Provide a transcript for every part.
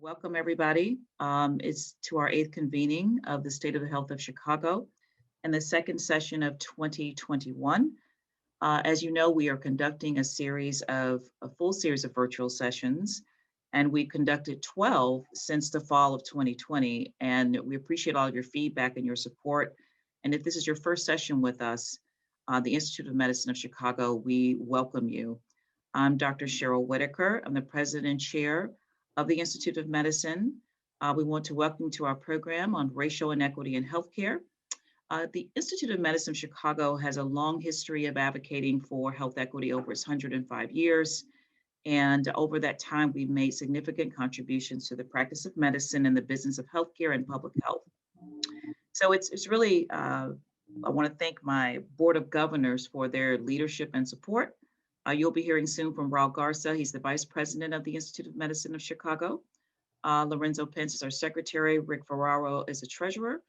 Welcome, everybody. It's to our 8th convening of the State of the Health of Chicago and the second session of 2021. As you know, we are conducting a full series of virtual sessions, and we've conducted 12 since the fall of 2020. And we appreciate all of your feedback and your support. And if this is your first session with us, the Institute of Medicine of Chicago, we welcome you. I'm Dr. Cheryl Whitaker. I'm the president and chair of the Institute of Medicine. We want to welcome you to our program on racial inequity in healthcare. The Institute of Medicine of Chicago has a long history of advocating for health equity over its 105 years. And over that time, we've made significant contributions to the practice of medicine and the business of healthcare and public health. So it's really, I want to thank my board of governors for their leadership and support. You'll be hearing soon from Raul Garza. He's the vice president of the Institute of Medicine of Chicago. Lorenzo Pence is our secretary. Rick Ferraro is the treasurer.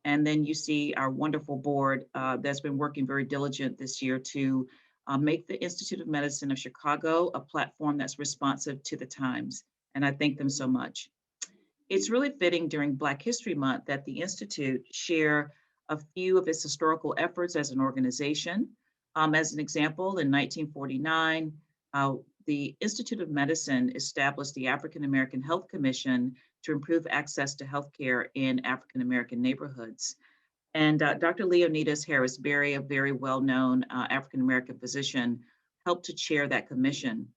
And then you see our wonderful board that's been working very diligent this year to make the Institute of Medicine of Chicago a platform that's responsive to the times. And I thank them so much. It's really fitting during Black History Month that the Institute share a few of its historical efforts as an organization. As an example, in 1949, the Institute of Medicine established the African American Health Commission to improve access to healthcare in African American neighborhoods. And Dr. Leonidas Harris Berry, a very well-known African American physician, helped to chair that commission.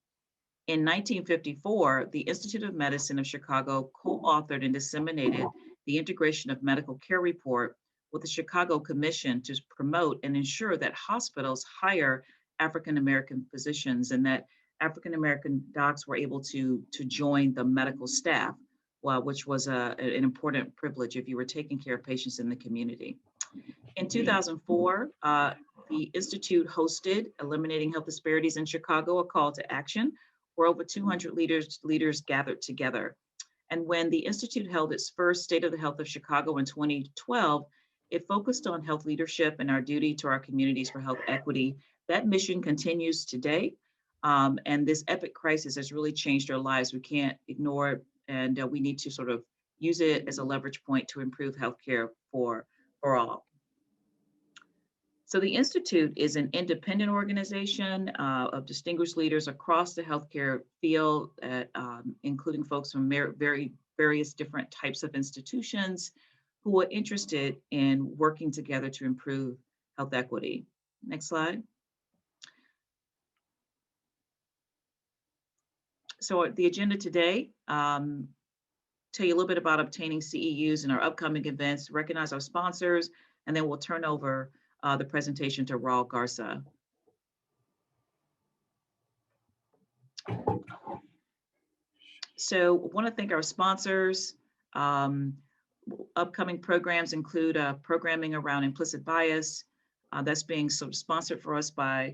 In 1954, the Institute of Medicine of Chicago co-authored and disseminated the Integration of Medical Care Report with the Chicago Commission to promote and ensure that hospitals hire African American physicians and that African American docs were able to join the medical staff, which was an important privilege if you were taking care of patients in the community. In 2004, the Institute hosted Eliminating Health Disparities in Chicago, a call to action, where over 200 leaders gathered together. And when the Institute held its first State of the Health of Chicago in 2012, it focused on health leadership and our duty to our communities for health equity. That mission continues today. And this epic crisis has really changed our lives. We can't ignore it, and we need to sort of use it as a leverage point to improve healthcare for all. So the Institute is an independent organization of distinguished leaders across the healthcare field, including folks from various different types of institutions who are interested in working together to improve health equity. Next slide. So the agenda today, tell you a little bit about obtaining CEUs and our upcoming events, recognize our sponsors, and then we'll turn over the presentation to Raul Garza. So I want to thank our sponsors. Upcoming programs include programming around implicit bias that's being sort of sponsored for us by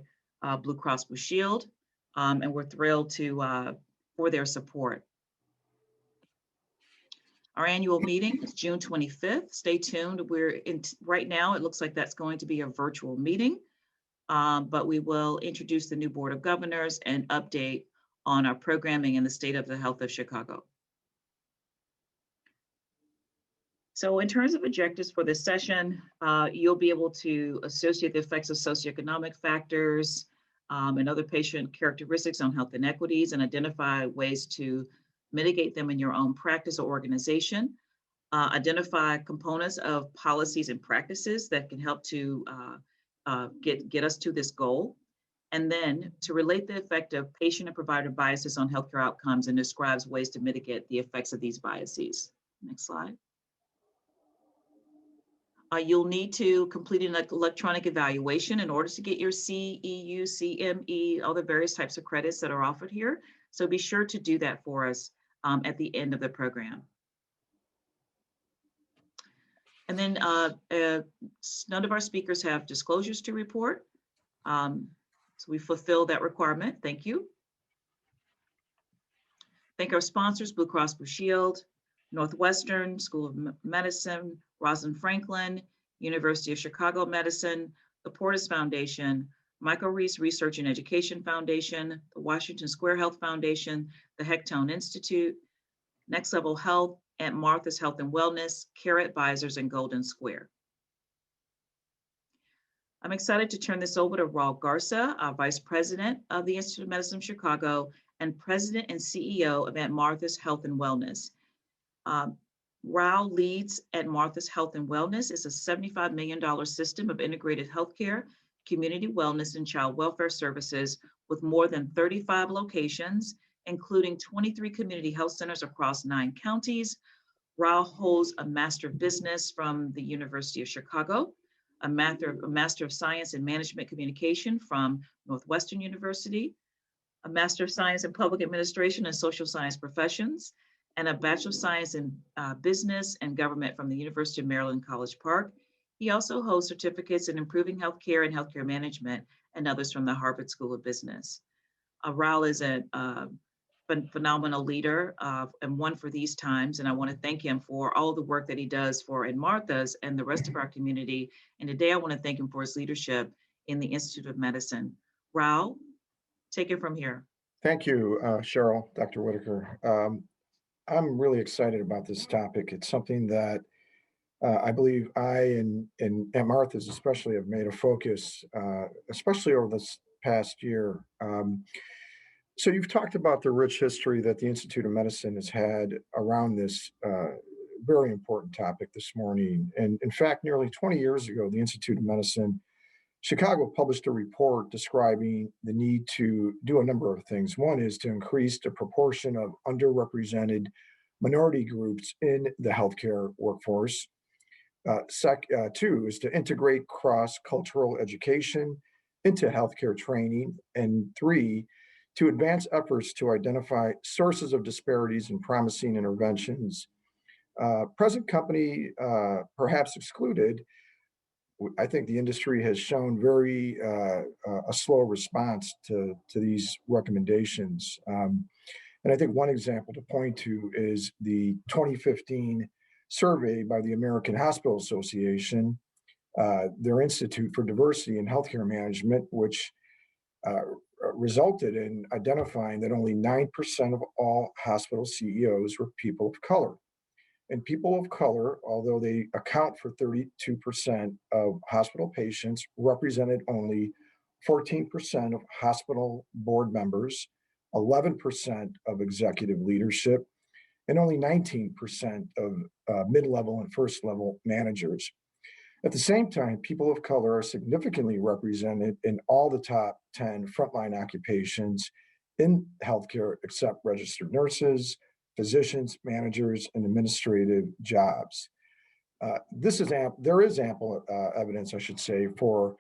Blue Cross Blue Shield, and we're thrilled for their support. Our annual meeting is June 25th. Stay tuned. Right now, it looks like that's going to be a virtual meeting, but we will introduce the new Board of Governors and update on our programming in the State of the Health of Chicago. So in terms of objectives for this session, you'll be able to associate the effects of socioeconomic factors and other patient characteristics on health inequities and identify ways to mitigate them in your own practice or organization. Identify components of policies and practices that can help to get us to this goal. And then to relate the effect of patient and provider biases on healthcare outcomes and describes ways to mitigate the effects of these biases. Next slide. You'll need to complete an electronic evaluation in order to get your CEU, CME, all the various types of credits that are offered here. So be sure to do that for us at the end of the program. And then none of our speakers have disclosures to report. So we fulfill that requirement. Thank you. Thank our sponsors, Blue Cross Blue Shield, Northwestern School of Medicine, Rosalind Franklin, University of Chicago Medicine, the Portis Foundation, Michael Reese Research and Education Foundation, the Washington Square Health Foundation, the Hectone Institute, Next Level Health, Aunt Martha's Health and Wellness, Care Advisors, and Golden Square. I'm excited to turn this over to Raul Garza, our Vice President of the Institute of Medicine of Chicago and President and CEO of Aunt Martha's Health and Wellness. Um, Raul leads Aunt Martha's Health and Wellness. It's a $75 million system of integrated healthcare, community wellness, and child welfare services with more than 35 locations, including 23 community health centers across 9 counties. Raul holds a Master of Business from the University of Chicago, a Master of Science in Management Communication from Northwestern University, a Master of Science in Public Administration and Social Science Professions, and a Bachelor of Science in Business and Government from the University of Maryland, College Park. He also holds certificates in improving healthcare and healthcare management and others from the Harvard School of Business. Raul is a phenomenal leader and one for these times, and I want to thank him for all of the work that he does for Aunt Martha's and the rest of our community. And today I want to thank him for his leadership in the Institute of Medicine. Raul, take it from here. Thank you, Cheryl, Dr. Whitaker. I'm really excited about this topic. It's something that I believe I and Aunt Martha's especially have made a focus, especially over this past year. So you've talked about the rich history that the Institute of Medicine has had around this very important topic this morning. And in fact, nearly 20 years ago, the Institute of Medicine Chicago published a report describing the need to do a number of things. One is to increase the proportion of underrepresented minority groups in the healthcare workforce. Two is to integrate cross-cultural education into healthcare training. And 3, to advance efforts to identify sources of disparities and promising interventions. Present company, perhaps excluded, I think the industry has shown very a slow response to these recommendations. And I think one example to point to is the 2015 survey by the American Hospital Association, their Institute for Diversity in Healthcare Management, which resulted in identifying that only 9% of all hospital CEOs were people of color. And people of color, although they account for 32% of hospital patients, represented only 14% of hospital board members, 11% of executive leadership, and only 19% of mid-level and first-level managers. At the same time, people of color are significantly represented in all the top 10 frontline occupations in healthcare, except registered nurses, physicians, managers, and administrative jobs. There is ample evidence, I should say, for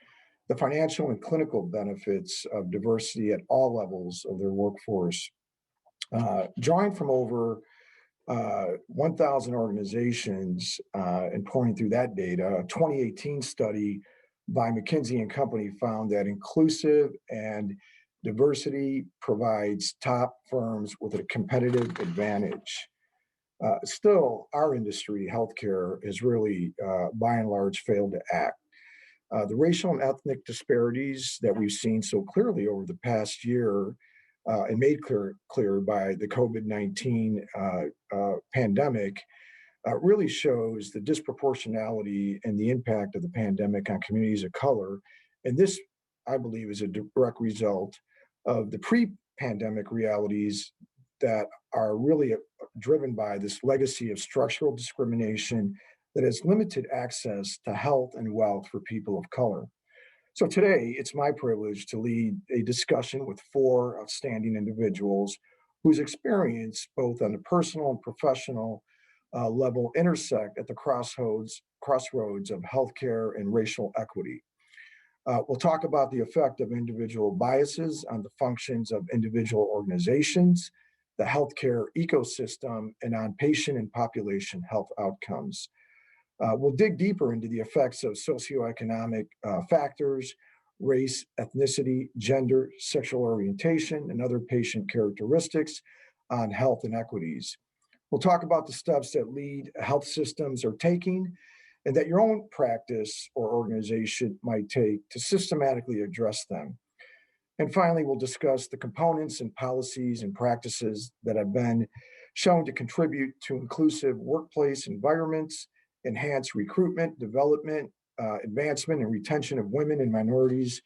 the financial and clinical benefits of diversity at all levels of their workforce. Drawing from over 1,000 organizations and pointing through that data, a 2018 study by McKinsey and Company found that inclusive and diversity provides top firms with a competitive advantage. Still, our industry, healthcare, has really, by and large, failed to act. The racial and ethnic disparities that we've seen so clearly over the past year and made clear by the COVID-19 pandemic really shows the disproportionality and the impact of the pandemic on communities of color. And this, I believe, is a direct result of the pre-pandemic realities that are really driven by this legacy of structural discrimination that has limited access to health and wealth for people of color. So today, it's my privilege to lead a discussion with 4 outstanding individuals whose experience, both on the personal and professional level, intersect at the crossroads of healthcare and racial equity. We'll talk about the effect of individual biases on the functions of individual organizations, the healthcare ecosystem, and on patient and population health outcomes. We'll dig deeper into the effects of socioeconomic factors, race, ethnicity, gender, sexual orientation, and other patient characteristics on health inequities. We'll talk about the steps that lead health systems are taking and that your own practice or organization might take to systematically address them. And finally, we'll discuss the components and policies and practices that have been shown to contribute to inclusive workplace environments, enhance recruitment, development, advancement, and retention of women and minorities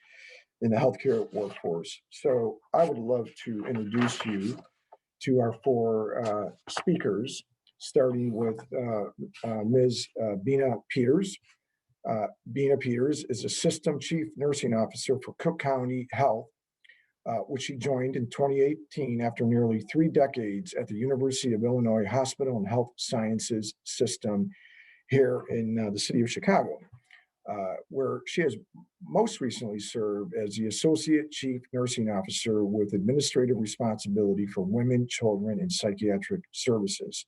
in the healthcare workforce. So I would love to introduce you to our four speakers, starting with Ms. Bina Peters. Bina Peters is Assistant Chief Nursing Officer for Cook County Health, which she joined in 2018 after nearly 3 decades at the University of Illinois Hospital and Health Sciences System here in the city of Chicago, where she has most recently served as the Associate Chief Nursing Officer with administrative responsibility for women, children, and psychiatric services.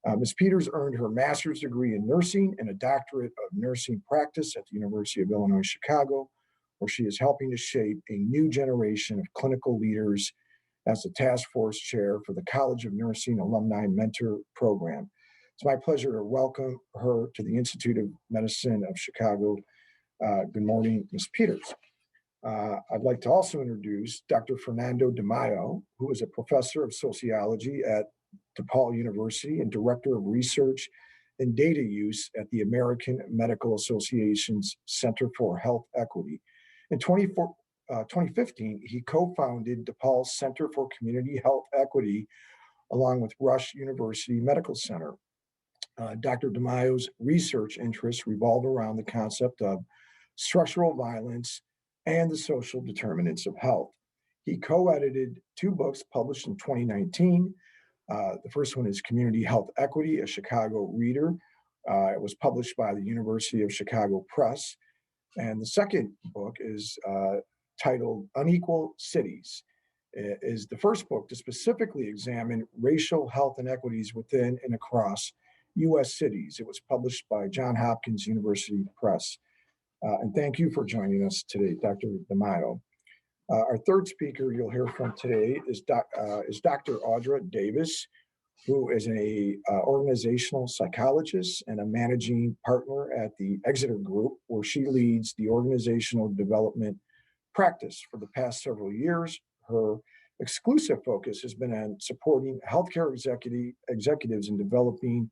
Ms. Peters earned her master's degree in nursing and a doctorate of nursing practice at the University of Illinois Chicago, where she is helping to shape a new generation of clinical leaders as the task force chair for the College of Nursing Alumni Mentor Program. It's my pleasure to welcome her to the Institute of Medicine of Chicago. Good morning, Ms. Peters. I'd like to also introduce Dr. Fernando De Mayo, who is a professor of sociology at DePaul University and director of research and data use at the American Medical Association's Center for Health Equity. In 2015, he co-founded DePaul's Center for Community Health Equity along with Rush University Medical Center. Dr. De Mayo's research interests revolve around the concept of structural violence and the social determinants of health. He co-edited 2 books published in 2019. The first one is Community Health Equity, a Chicago Reader. It was published by the University of Chicago Press. And the second book is titled Unequal Cities. It is the first book to specifically examine racial health inequities within and across U.S. cities. It was published by Johns Hopkins University Press. And thank you for joining us today, Dr. De Mayo. Our third speaker you'll hear from today is Dr. Audra Davis, who is an organizational psychologist and a managing partner at the Exeter Group, where she leads the organizational development practice for the past several years. Her exclusive focus has been on supporting healthcare executives in developing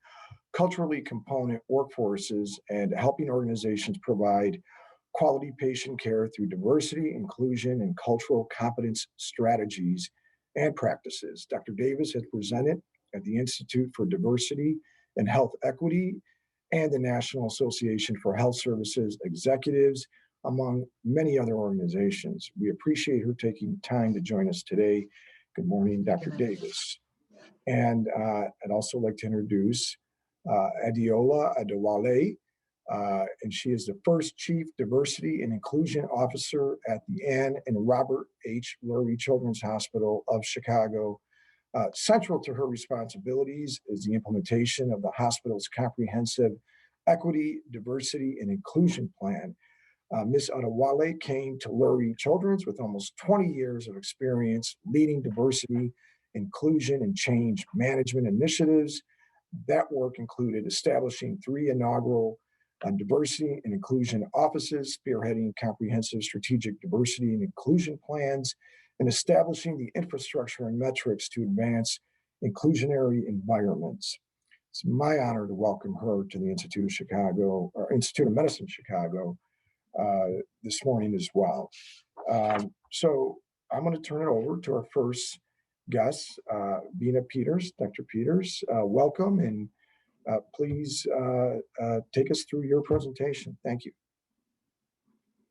culturally component workforces and helping organizations provide quality patient care through diversity, inclusion, and cultural competence strategies and practices. Dr. Davis has presented at the Institute for Diversity and Health Equity and the National Association for Health Services Executives, among many other organizations. We appreciate her taking time to join us today. Good morning, Dr. Davis. And I'd also like to introduce Adiola Adewale, and she is the first Chief Diversity and Inclusion Officer at the Ann and Robert H. Lurie Children's Hospital of Chicago. Central to her responsibilities is the implementation of the hospital's comprehensive equity, diversity, and inclusion plan. Ms. Adewale came to Lurie Children's with almost 20 years of experience leading diversity, inclusion, and change management initiatives. That work included establishing 3 inaugural diversity and inclusion offices, spearheading comprehensive strategic diversity and inclusion plans, and establishing the infrastructure and metrics to advance inclusionary environments. It's my honor to welcome her to the Institute of Chicago, or Institute of Medicine Chicago, this morning as well. So I'm going to turn it over to our first guest, Bina Peters. Dr. Peters, welcome, and please take us through your presentation. Thank you.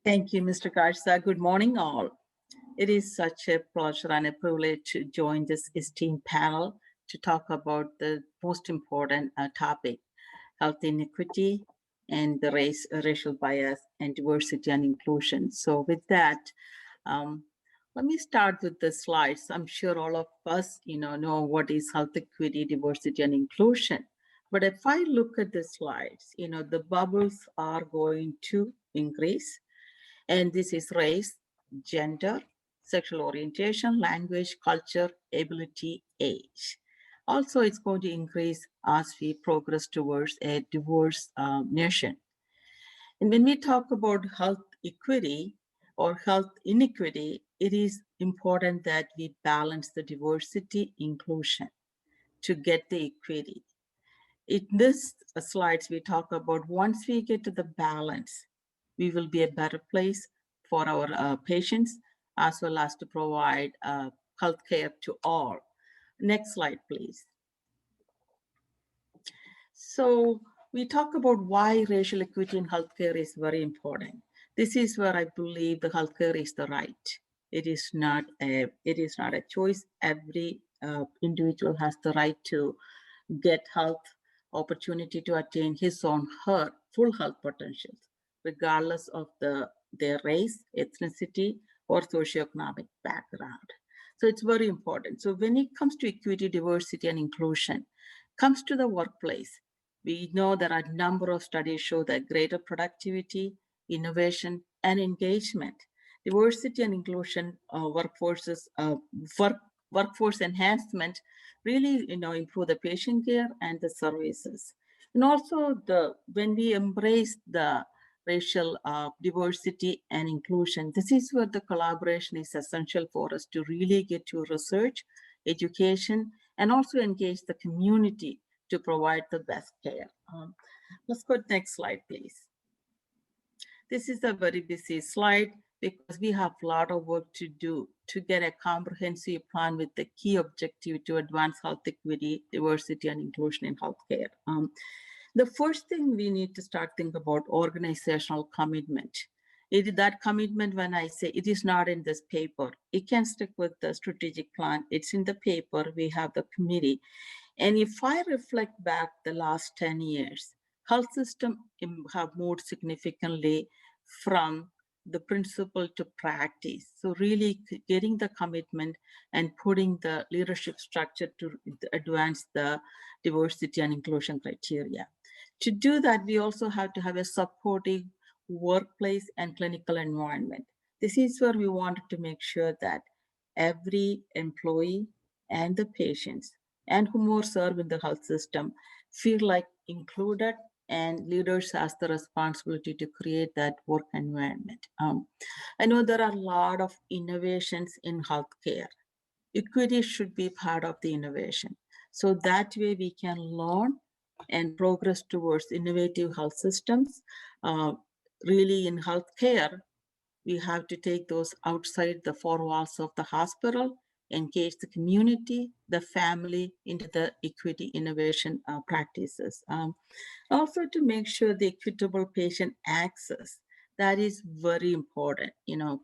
Thank you, Mr. Garza. Good morning, all. It is such a pleasure and a privilege to join this esteemed panel to talk about the most important topic, health inequity and the racial bias and diversity and inclusion. So with that, let me start with the slides. I'm sure all of us know what is health equity, diversity, and inclusion. But if I look at the slides, the bubbles are going to increase. And this is race, gender, sexual orientation, language, culture, ability, age. Also, it's going to increase as we progress towards a diverse nation. And when we talk about health equity or health inequity, it is important that we balance the diversity inclusion to get the equity. In this slides, we talk about once we get to the balance, we will be a better place for our patients, as well as to provide healthcare to all. Next slide, please. So we talk about why racial equity in healthcare is very important. This is where I believe the healthcare is the right. It is not a choice. Every individual has the right to get health opportunity to attain his or her full health potentials, regardless of their race, ethnicity, or socioeconomic background. So it's very important. So when it comes to equity, diversity, and inclusion, comes to the workplace, we know there are a number of studies show that greater productivity, innovation, and engagement, diversity and inclusion workforce enhancement really improve the patient care and the services. And also when we embrace the racial diversity and inclusion, this is where the collaboration is essential for us to really get to research, education, and also engage the community to provide the best care. Let's go to the next slide, please. This is a very busy slide because we have a lot of work to do to get a comprehensive plan with the key objective to advance health equity, diversity, and inclusion in healthcare. The first thing we need to start thinking about organizational commitment. That commitment, when I say it is not in this paper, it can stick with the strategic plan. It's in the paper, we have the committee. And if I reflect back the last 10 years, health system have moved significantly from the principle to practice. So really getting the commitment and putting the leadership structure to advance the diversity and inclusion criteria. To do that, we also have to have a supportive workplace and clinical environment. This is where we wanted to make sure that every employee and the patients and whom are served in the health system feel like included, and leaders has the responsibility to create that work environment. I know there are a lot of innovations in healthcare. Equity should be part of the innovation. So that way we can learn and progress towards innovative health systems. Really in healthcare, we have to take those outside the four walls of the hospital, engage the community, the family into the equity innovation practices. Also to make sure the equitable patient access, that is very important.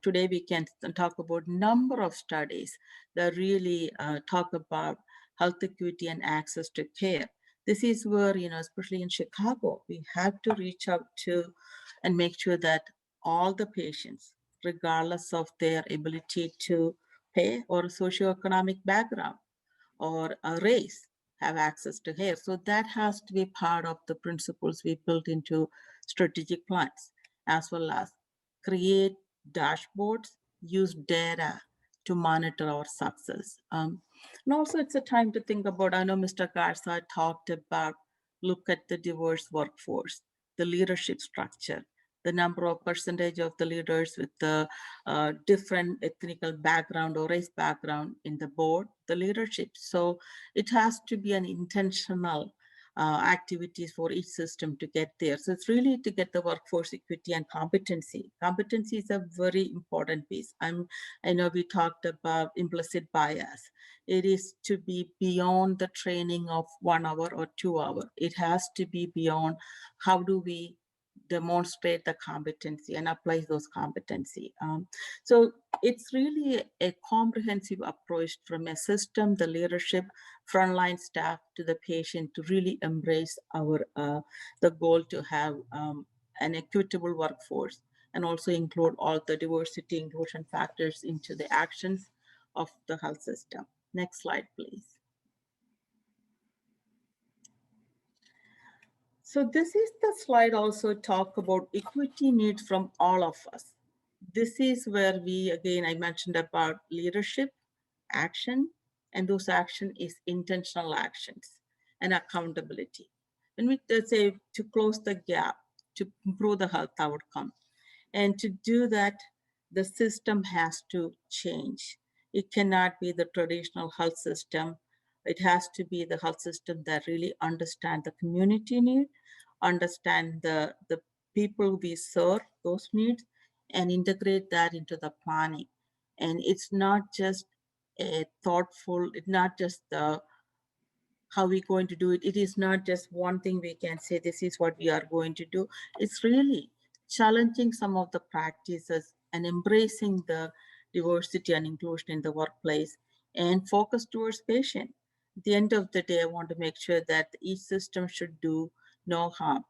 Today we can talk about number of studies that really talk about health equity and access to care. This is where, especially in Chicago, we have to reach out to and make sure that all the patients, regardless of their ability to pay or socioeconomic background or a race, have access to care. So that has to be part of the principles we built into strategic plans, as well as create dashboards, use data to monitor our success. And also it's a time to think about, I know Mr. Garza talked about, look at the diverse workforce, the leadership structure, the number of percentage of the leaders with the different ethnical background or race background in the board, the leadership. So it has to be an intentional activities for each system to get there. So it's really to get the workforce equity and competency. Competency is a very important piece. I know we talked about implicit bias. It is to be beyond the training of 1 hour or 2 hours. It has to be beyond how do we demonstrate the competency and apply those competency. So it's really a comprehensive approach from a system, the leadership, frontline staff to the patient to really embrace our the goal to have an equitable workforce and also include all the diversity inclusion factors into the actions of the health system. Next slide, please. So this is the slide also talk about equity needs from all of us. This is where we, again, I mentioned about leadership, action, and those action is intentional actions and accountability. When we say to close the gap, to improve the health outcome, and to do that, the system has to change. It cannot be the traditional health system It has to be the health system that really understand the community need, understand the people we serve, those needs, and integrate that into the planning. And it's not just a thoughtful, it's not just the how we're going to do it. It is not just one thing we can say, this is what we are going to do. It's really challenging some of the practices and embracing the diversity and inclusion in the workplace and focus towards patient. At the end of the day, I want to make sure that each system should do no harm,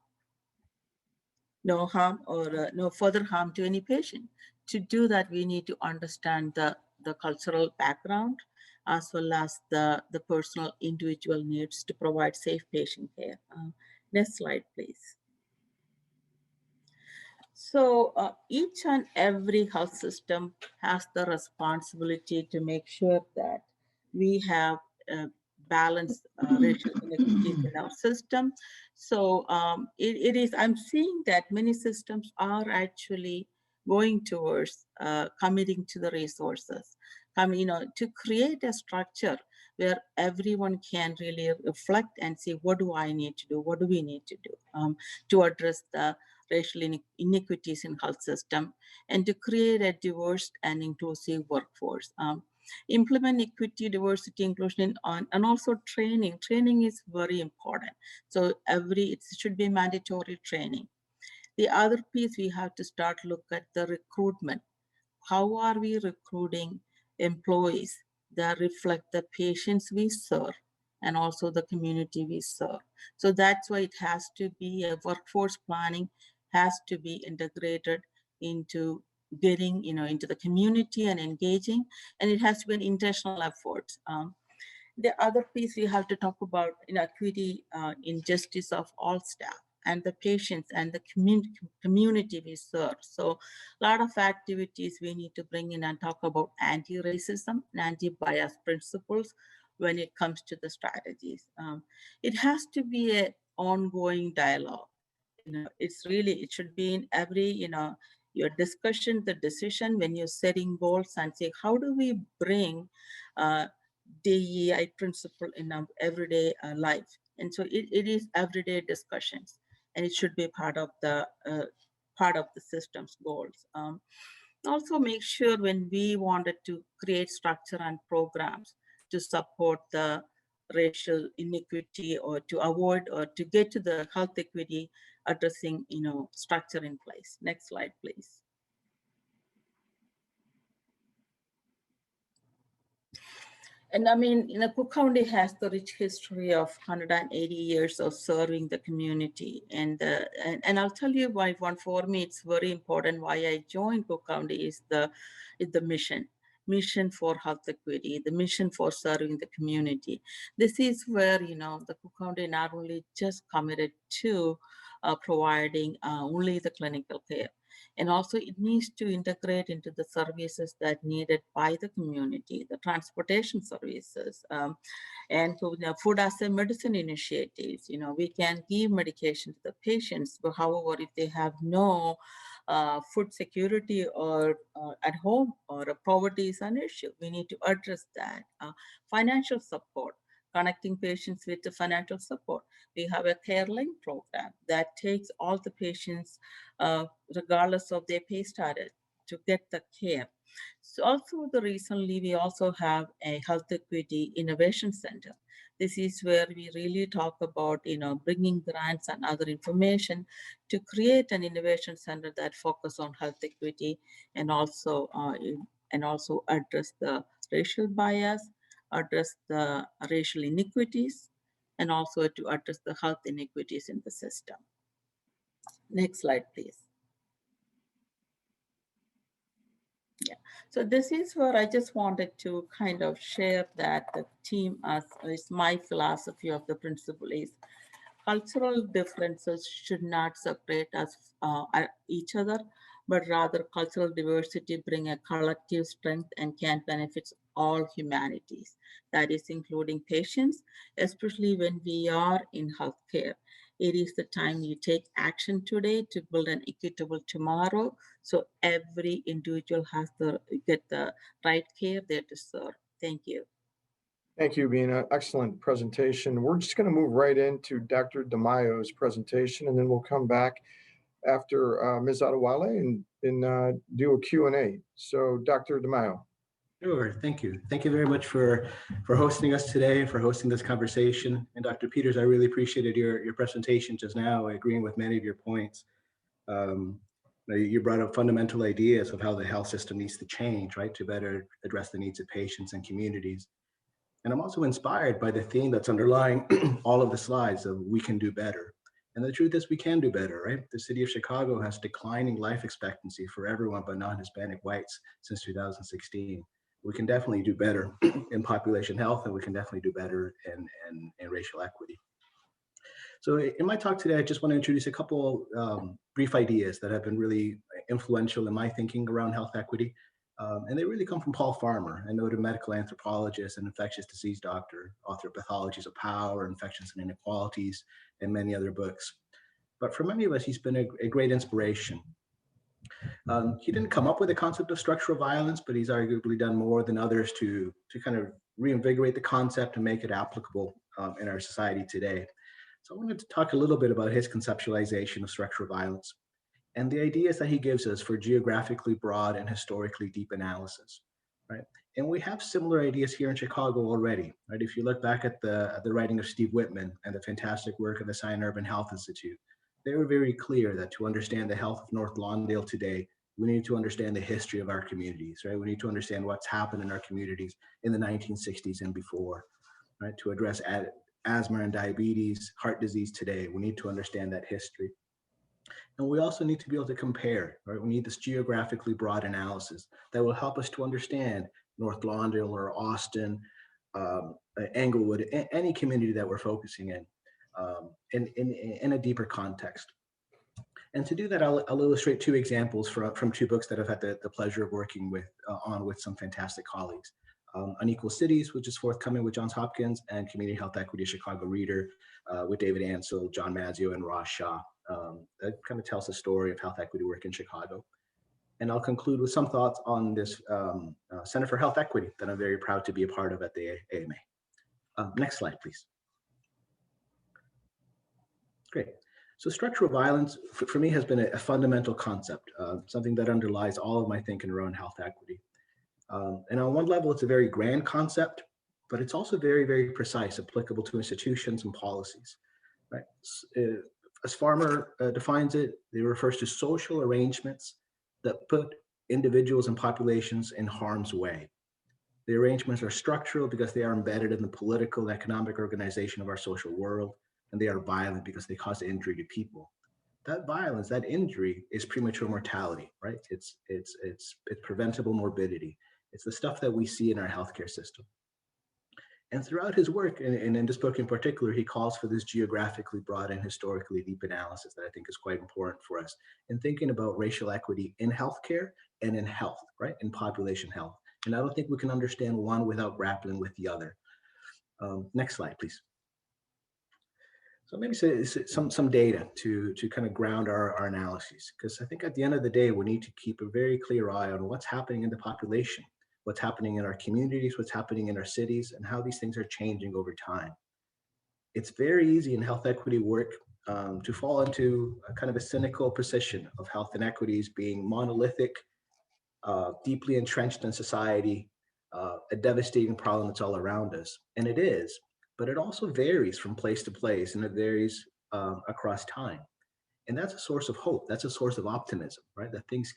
or no further harm to any patient. To do that, we need to understand the cultural background as well as the personal individual needs to provide safe patient care. Next slide, please. So each and every health system has the responsibility to make sure that we have balanced racial inequities in our system. So it is, I'm seeing that many systems are actually going towards committing to the resources, to create a structure where everyone can really reflect and say, what do I need to do? What do we need to do to address the racial inequities in health system and to create a diverse and inclusive workforce. Implement equity, diversity, inclusion, and also training. Training is very important. So it should be mandatory training. The other piece, we have to start look at the recruitment. How are we recruiting employees that reflect the patients we serve and also the community we serve? So that's why it has to be a workforce planning, has to be integrated into getting into the community and engaging, and it has to be an intentional effort. The other piece we have to talk about equity, injustice of all staff and the patients and the community we serve. So a lot of activities we need to bring in and talk about anti-racism and anti-bias principles when it comes to the strategies. It has to be an ongoing dialogue. It should be in every, your discussion, the decision when you're setting goals and say, how do we bring DEI principle in our everyday life? And so it is everyday discussions, and it should be part of the system's goals. Also make sure when we wanted to create structure and programs to support the racial inequity or to avoid or to get to the health equity, addressing structure in place. Next slide, please. And I mean, Cook County has the rich history of 180 years of serving the community. And I'll tell you why, for me, it's very important why I joined Cook County is the mission for health equity, the mission for serving the community. This is where, the Cook County not only just committed to providing only the clinical care, and also it needs to integrate into the services that needed by the community, the transportation services, and so the food as a medicine initiatives. We can give medication to the patients, but however, if they have no food security or at home, or poverty is an issue, we need to address that. Financial support, connecting patients with the financial support. We have a care link program that takes all the patients, regardless of their pay status, to get the care. So also recently, we also have a health equity innovation center. This is where we really talk about, bringing grants and other information to create an innovation center that focus on health equity and also address the racial bias, address the racial inequities, and also to address the health inequities in the system. Next slide, please. Yeah, so this is where I just wanted to kind of share that the team is my philosophy of the principle is cultural differences should not separate us each other, but rather cultural diversity bring a collective strength and can benefit all humanities. That is including patients, especially when we are in healthcare. It is the time you take action today to build an equitable tomorrow. So every individual has to get the right care there to serve. Thank you. Thank you, Bina. Excellent presentation. We're just going to move right into Dr. DeMaio's presentation, and then we'll come back after Ms. Adewale and do a Q&A. So Dr. DeMaio. Sure, thank you. Thank you very much for hosting us today, for hosting this conversation. And Dr. Peters, I really appreciated your presentation just now, agreeing with many of your points. You brought up fundamental ideas of how the health system needs to change, right, to better address the needs of patients and communities. And I'm also inspired by the theme that's underlying all of the slides of we can do better. And the truth is we can do better, right? The city of Chicago has declining life expectancy for everyone but non-Hispanic whites since 2016. We can definitely do better in population health, and we can definitely do better in racial equity. So in my talk today, I just want to introduce a couple brief ideas that have been really influential in my thinking around health equity. And they really come from Paul Farmer, a noted medical anthropologist and infectious disease doctor, author of Pathologies of Power, Infections and Inequalities, and many other books. But for many of us, he's been a great inspiration. He didn't come up with the concept of structural violence, but he's arguably done more than others to kind of reinvigorate the concept and make it applicable in our society today. So I wanted to talk a little bit about his conceptualization of structural violence and the ideas that he gives us for geographically broad and historically deep analysis, right? And we have similar ideas here in Chicago already, right? If you look back at the writing of Steve Whitman and the fantastic work of the Scion Urban Health Institute, they were very clear that to understand the health of North Lawndale today, we need to understand the history of our communities, right? We need to understand what's happened in our communities in the 1960s and before, right? To address asthma and diabetes, heart disease today, we need to understand that history. And we also need to be able to compare, right? We need this geographically broad analysis that will help us to understand North Lawndale or Austin, Englewood, any community that we're focusing in a deeper context. And to do that, I'll illustrate two examples from two books that I've had the pleasure of working with some fantastic colleagues. Unequal Cities, which is forthcoming with Johns Hopkins, and Community Health Equity Chicago Reader with David Ansel, John Mazzio, and Ross Shaw. That kind of tells the story of health equity work in Chicago. And I'll conclude with some thoughts on this Center for Health Equity that I'm very proud to be a part of at the AMA. Next slide, please. Great. So structural violence, for me, has been a fundamental concept, something that underlies all of my thinking around health equity. And on one level, it's a very grand concept, but it's also very, very precise, applicable to institutions and policies. Right? As Farmer defines it, it refers to social arrangements that put individuals and populations in harm's way. The arrangements are structural because they are embedded in the political and economic organization of our social world, and they are violent because they cause injury to people. That violence, that injury, is premature mortality, right? It's preventable morbidity. It's the stuff that we see in our healthcare system. And throughout his work, and in this book in particular, he calls for this geographically broad and historically deep analysis that I think is quite important for us in thinking about racial equity in healthcare and in health, right? In population health. And I don't think we can understand one without grappling with the other. Next slide, please. So maybe some data to kind of ground our analyses, because I think at the end of the day, we need to keep a very clear eye on what's happening in the population, what's happening in our communities, what's happening in our cities, and how these things are changing over time. It's very easy in health equity work to fall into a kind of a cynical position of health inequities being monolithic, deeply entrenched in society, a devastating problem that's all around us. And it is, but it also varies from place to place, and it varies across time. And that's a source of hope. That's a source of optimism, right? That things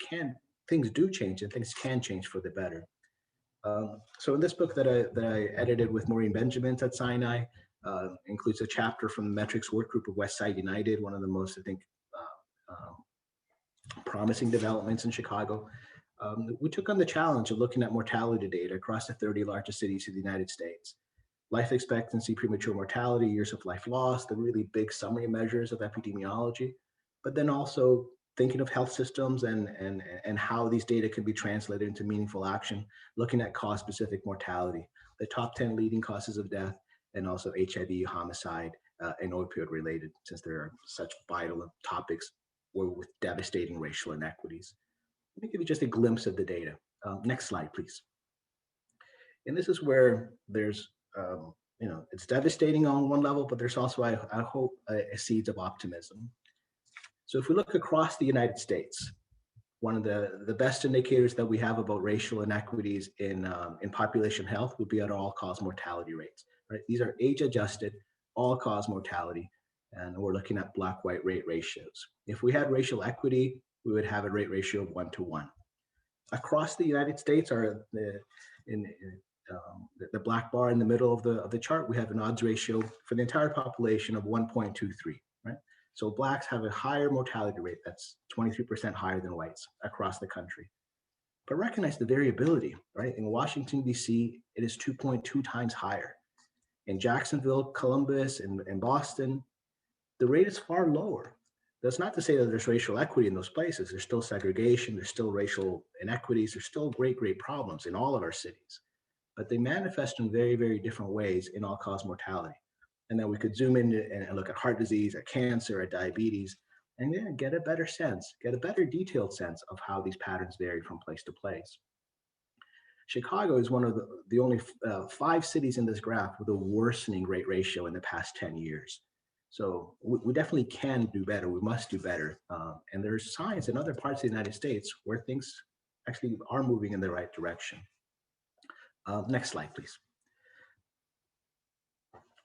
do change, and things can change for the better. So in this book that I edited with Maureen Benjamin at Sinai, includes a chapter from the Metrics Work Group of West Side United, one of the most, I think, promising developments in Chicago. We took on the challenge of looking at mortality data across the 30 largest cities of the United States. Life expectancy, premature mortality, years of life lost, the really big summary measures of epidemiology, but then also thinking of health systems and how these data can be translated into meaningful action, looking at cause-specific mortality, the top 10 leading causes of death, and also HIV, homicide, and opioid-related, since there are such vital topics with devastating racial inequities. Let me give you just a glimpse of the data. Next slide, please. And this is where there's it's devastating on one level, but there's also, I hope, a seeds of optimism. So if we look across the United States, one of the best indicators that we have about racial inequities in population health would be at all-cause mortality rates. Right? These are age-adjusted, all-cause mortality, and we're looking at black-white rate ratios. If we had racial equity, we would have a rate ratio of 1-to-1. Across the United States, the black bar in the middle of the chart, we have an odds ratio for the entire population of 1.23. Right? So blacks have a higher mortality rate, that's 23% higher than whites across the country. But recognize the variability, right? In Washington, D.C., it is 2.2 times higher. In Jacksonville, Columbus, and Boston, the rate is far lower. That's not to say that there's racial equity in those places. There's still segregation, there's still racial inequities, there's still great, great problems in all of our cities. But they manifest in very, very different ways in all-cause mortality. And then we could zoom in and look at heart disease, at cancer, at diabetes, and then get a better sense, get a better detailed sense of how these patterns vary from place to place. Chicago is one of the only 5 cities in this graph with a worsening rate ratio in the past 10 years. So we definitely can do better. We must do better. And there's signs in other parts of the United States where things actually are moving in the right direction. Next slide, please.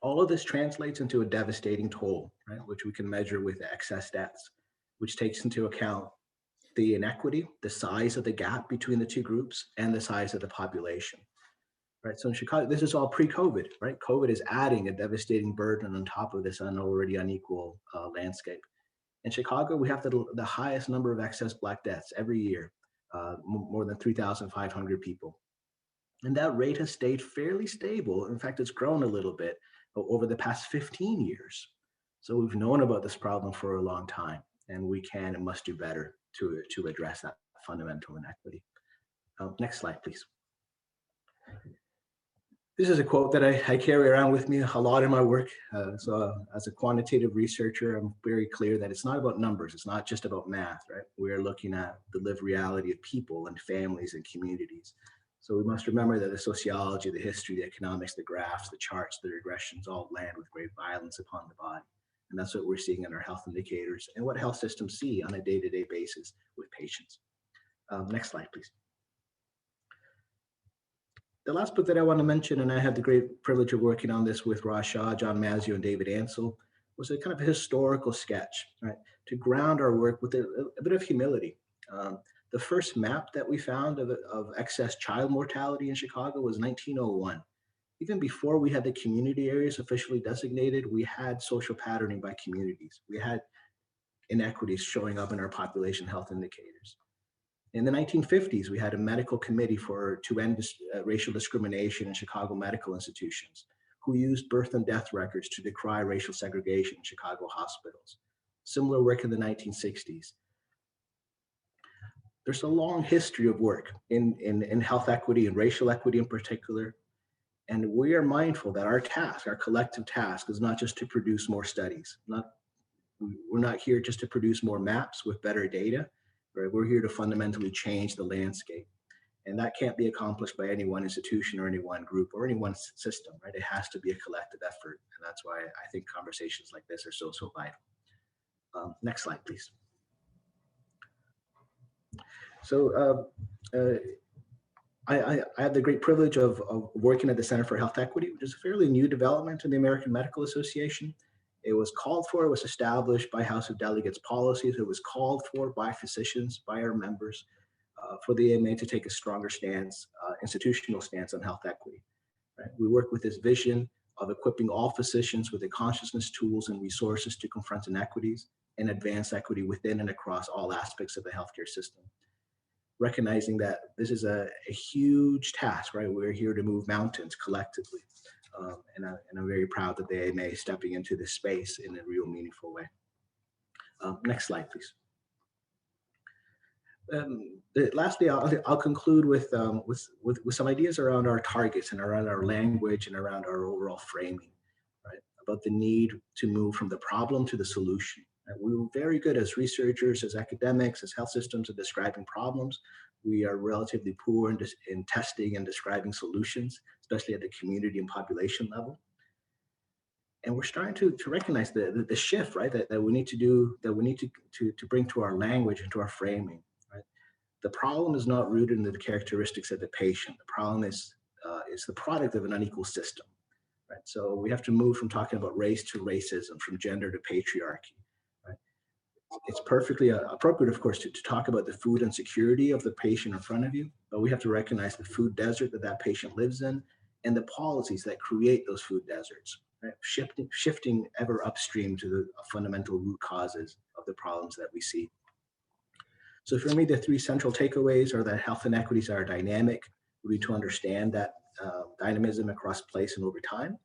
All of this translates into a devastating toll, right, which we can measure with excess deaths, which takes into account the inequity, the size of the gap between the two groups, and the size of the population. Right, so in Chicago, this is all pre-COVID, right? COVID is adding a devastating burden on top of this already unequal landscape. In Chicago, we have the highest number of excess Black deaths every year, more than 3,500 people. And that rate has stayed fairly stable. In fact, it's grown a little bit over the past 15 years. So we've known about this problem for a long time, and we can and must do better to address that fundamental inequity. Next slide, please. This is a quote that I carry around with me a lot in my work. So as a quantitative researcher, I'm very clear that it's not about numbers. It's not just about math, right? We're looking at the lived reality of people and families and communities. So we must remember that the sociology, the history, the economics, the graphs, the charts, the regressions all land with great violence upon the body. And that's what we're seeing in our health indicators and what health systems see on a day-to-day basis with patients. Next slide, please. The last book that I want to mention, and I had the great privilege of working on this with Raj Shah, John Mazzeo, and David Ansel, was a kind of a historical sketch, right, to ground our work with a bit of humility. The first map that we found of excess child mortality in Chicago was 1901. Even before we had the community areas officially designated, we had social patterning by communities. We had inequities showing up in our population health indicators. In the 1950s, we had a medical committee to end racial discrimination in Chicago medical institutions, who used birth and death records to decry racial segregation in Chicago hospitals. Similar work in the 1960s. There's a long history of work in health equity and racial equity in particular. And we are mindful that our task, our collective task, is not just to produce more studies. We're not here just to produce more maps with better data. Right? We're here to fundamentally change the landscape. And that can't be accomplished by any one institution or any one group or any one system, right? It has to be a collective effort. And that's why I think conversations like this are so, so vital. Next slide, please. So I had the great privilege of working at the Center for Health Equity, which is a fairly new development in the American Medical Association. It was called for, it was established by House of Delegates policies. It was called for by physicians, by our members, for the AMA to take a stronger stance, institutional stance on health equity. Right? We work with this vision of equipping all physicians with the consciousness tools and resources to confront inequities and advance equity within and across all aspects of the healthcare system. Recognizing that this is a huge task, right? We're here to move mountains collectively. And I'm very proud that the AMA is stepping into this space in a real meaningful way. Next slide, please. Lastly, I'll conclude with some ideas around our targets and around our language and around our overall framing, right? About the need to move from the problem to the solution. We were very good as researchers, as academics, as health systems at describing problems. We are relatively poor in testing and describing solutions, especially at the community and population level. And we're starting to recognize the shift, right, that we need to do, that we need to bring to our language and to our framing, right? The problem is not rooted in the characteristics of the patient. The problem is the product of an unequal system, right? So we have to move from talking about race to racism, from gender to patriarchy, right? It's perfectly appropriate, of course, to talk about the food insecurity of the patient in front of you, but we have to recognize the food desert that patient lives in and the policies that create those food deserts, right? Shifting ever upstream to the fundamental root causes of the problems that we see. So for me, the three central takeaways are that health inequities are dynamic. We need to understand that dynamism across place and over time.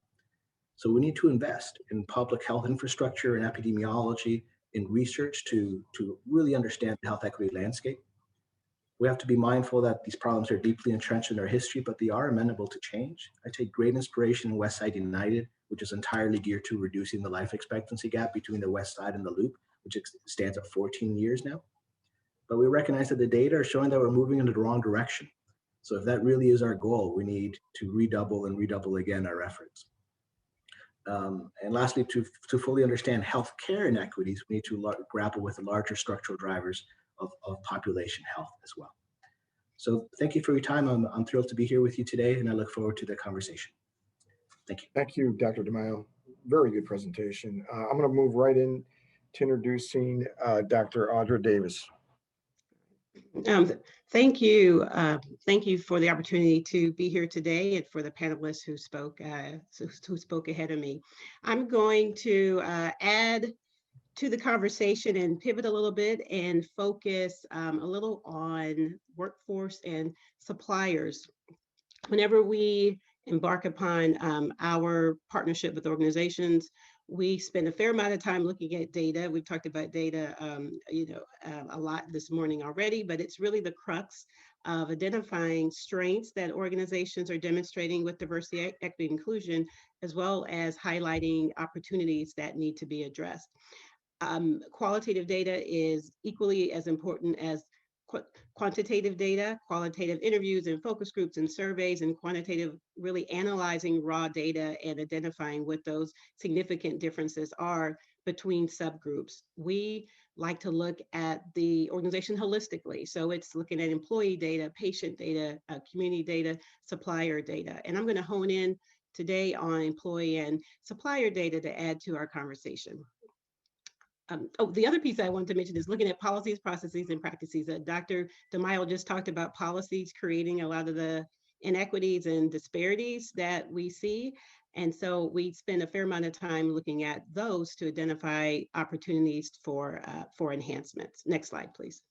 So we need to invest in public health infrastructure and epidemiology, in research to really understand the health equity landscape. We have to be mindful that these problems are deeply entrenched in our history, but they are amenable to change. I take great inspiration in West Side United, which is entirely geared to reducing the life expectancy gap between the West Side and the Loop, which stands at 14 years now. But we recognize that the data are showing that we're moving in the wrong direction. So if that really is our goal, we need to redouble and redouble again our efforts. And lastly, to fully understand healthcare inequities, we need to grapple with the larger structural drivers of population health as well. So thank you for your time. I'm thrilled to be here with you today, and I look forward to the conversation. Thank you. Thank you, Dr. DeMaio. Very good presentation. I'm going to move right in to introducing Dr. Audra Davis. Thank you. Thank you for the opportunity to be here today and for the panelists who spoke ahead of me. I'm going to add to the conversation and pivot a little bit and focus a little on workforce and suppliers. Whenever we embark upon our partnership with organizations, we spend a fair amount of time looking at data. We've talked about data, a lot this morning already, but it's really the crux of identifying strengths that organizations are demonstrating with diversity, equity, and inclusion, as well as highlighting opportunities that need to be addressed. Qualitative data is equally as important as quantitative data, qualitative interviews and focus groups and surveys, and quantitative really analyzing raw data and identifying what those significant differences are between subgroups. We like to look at the organization holistically. So it's looking at employee data, patient data, community data, supplier data. And I'm going to hone in today on employee and supplier data to add to our conversation. The other piece I wanted to mention is looking at policies, processes, and practices. Dr. DeMaio just talked about policies creating a lot of the inequities and disparities that we see. And so we spend a fair amount of time looking at those to identify opportunities for enhancements. Next slide, please.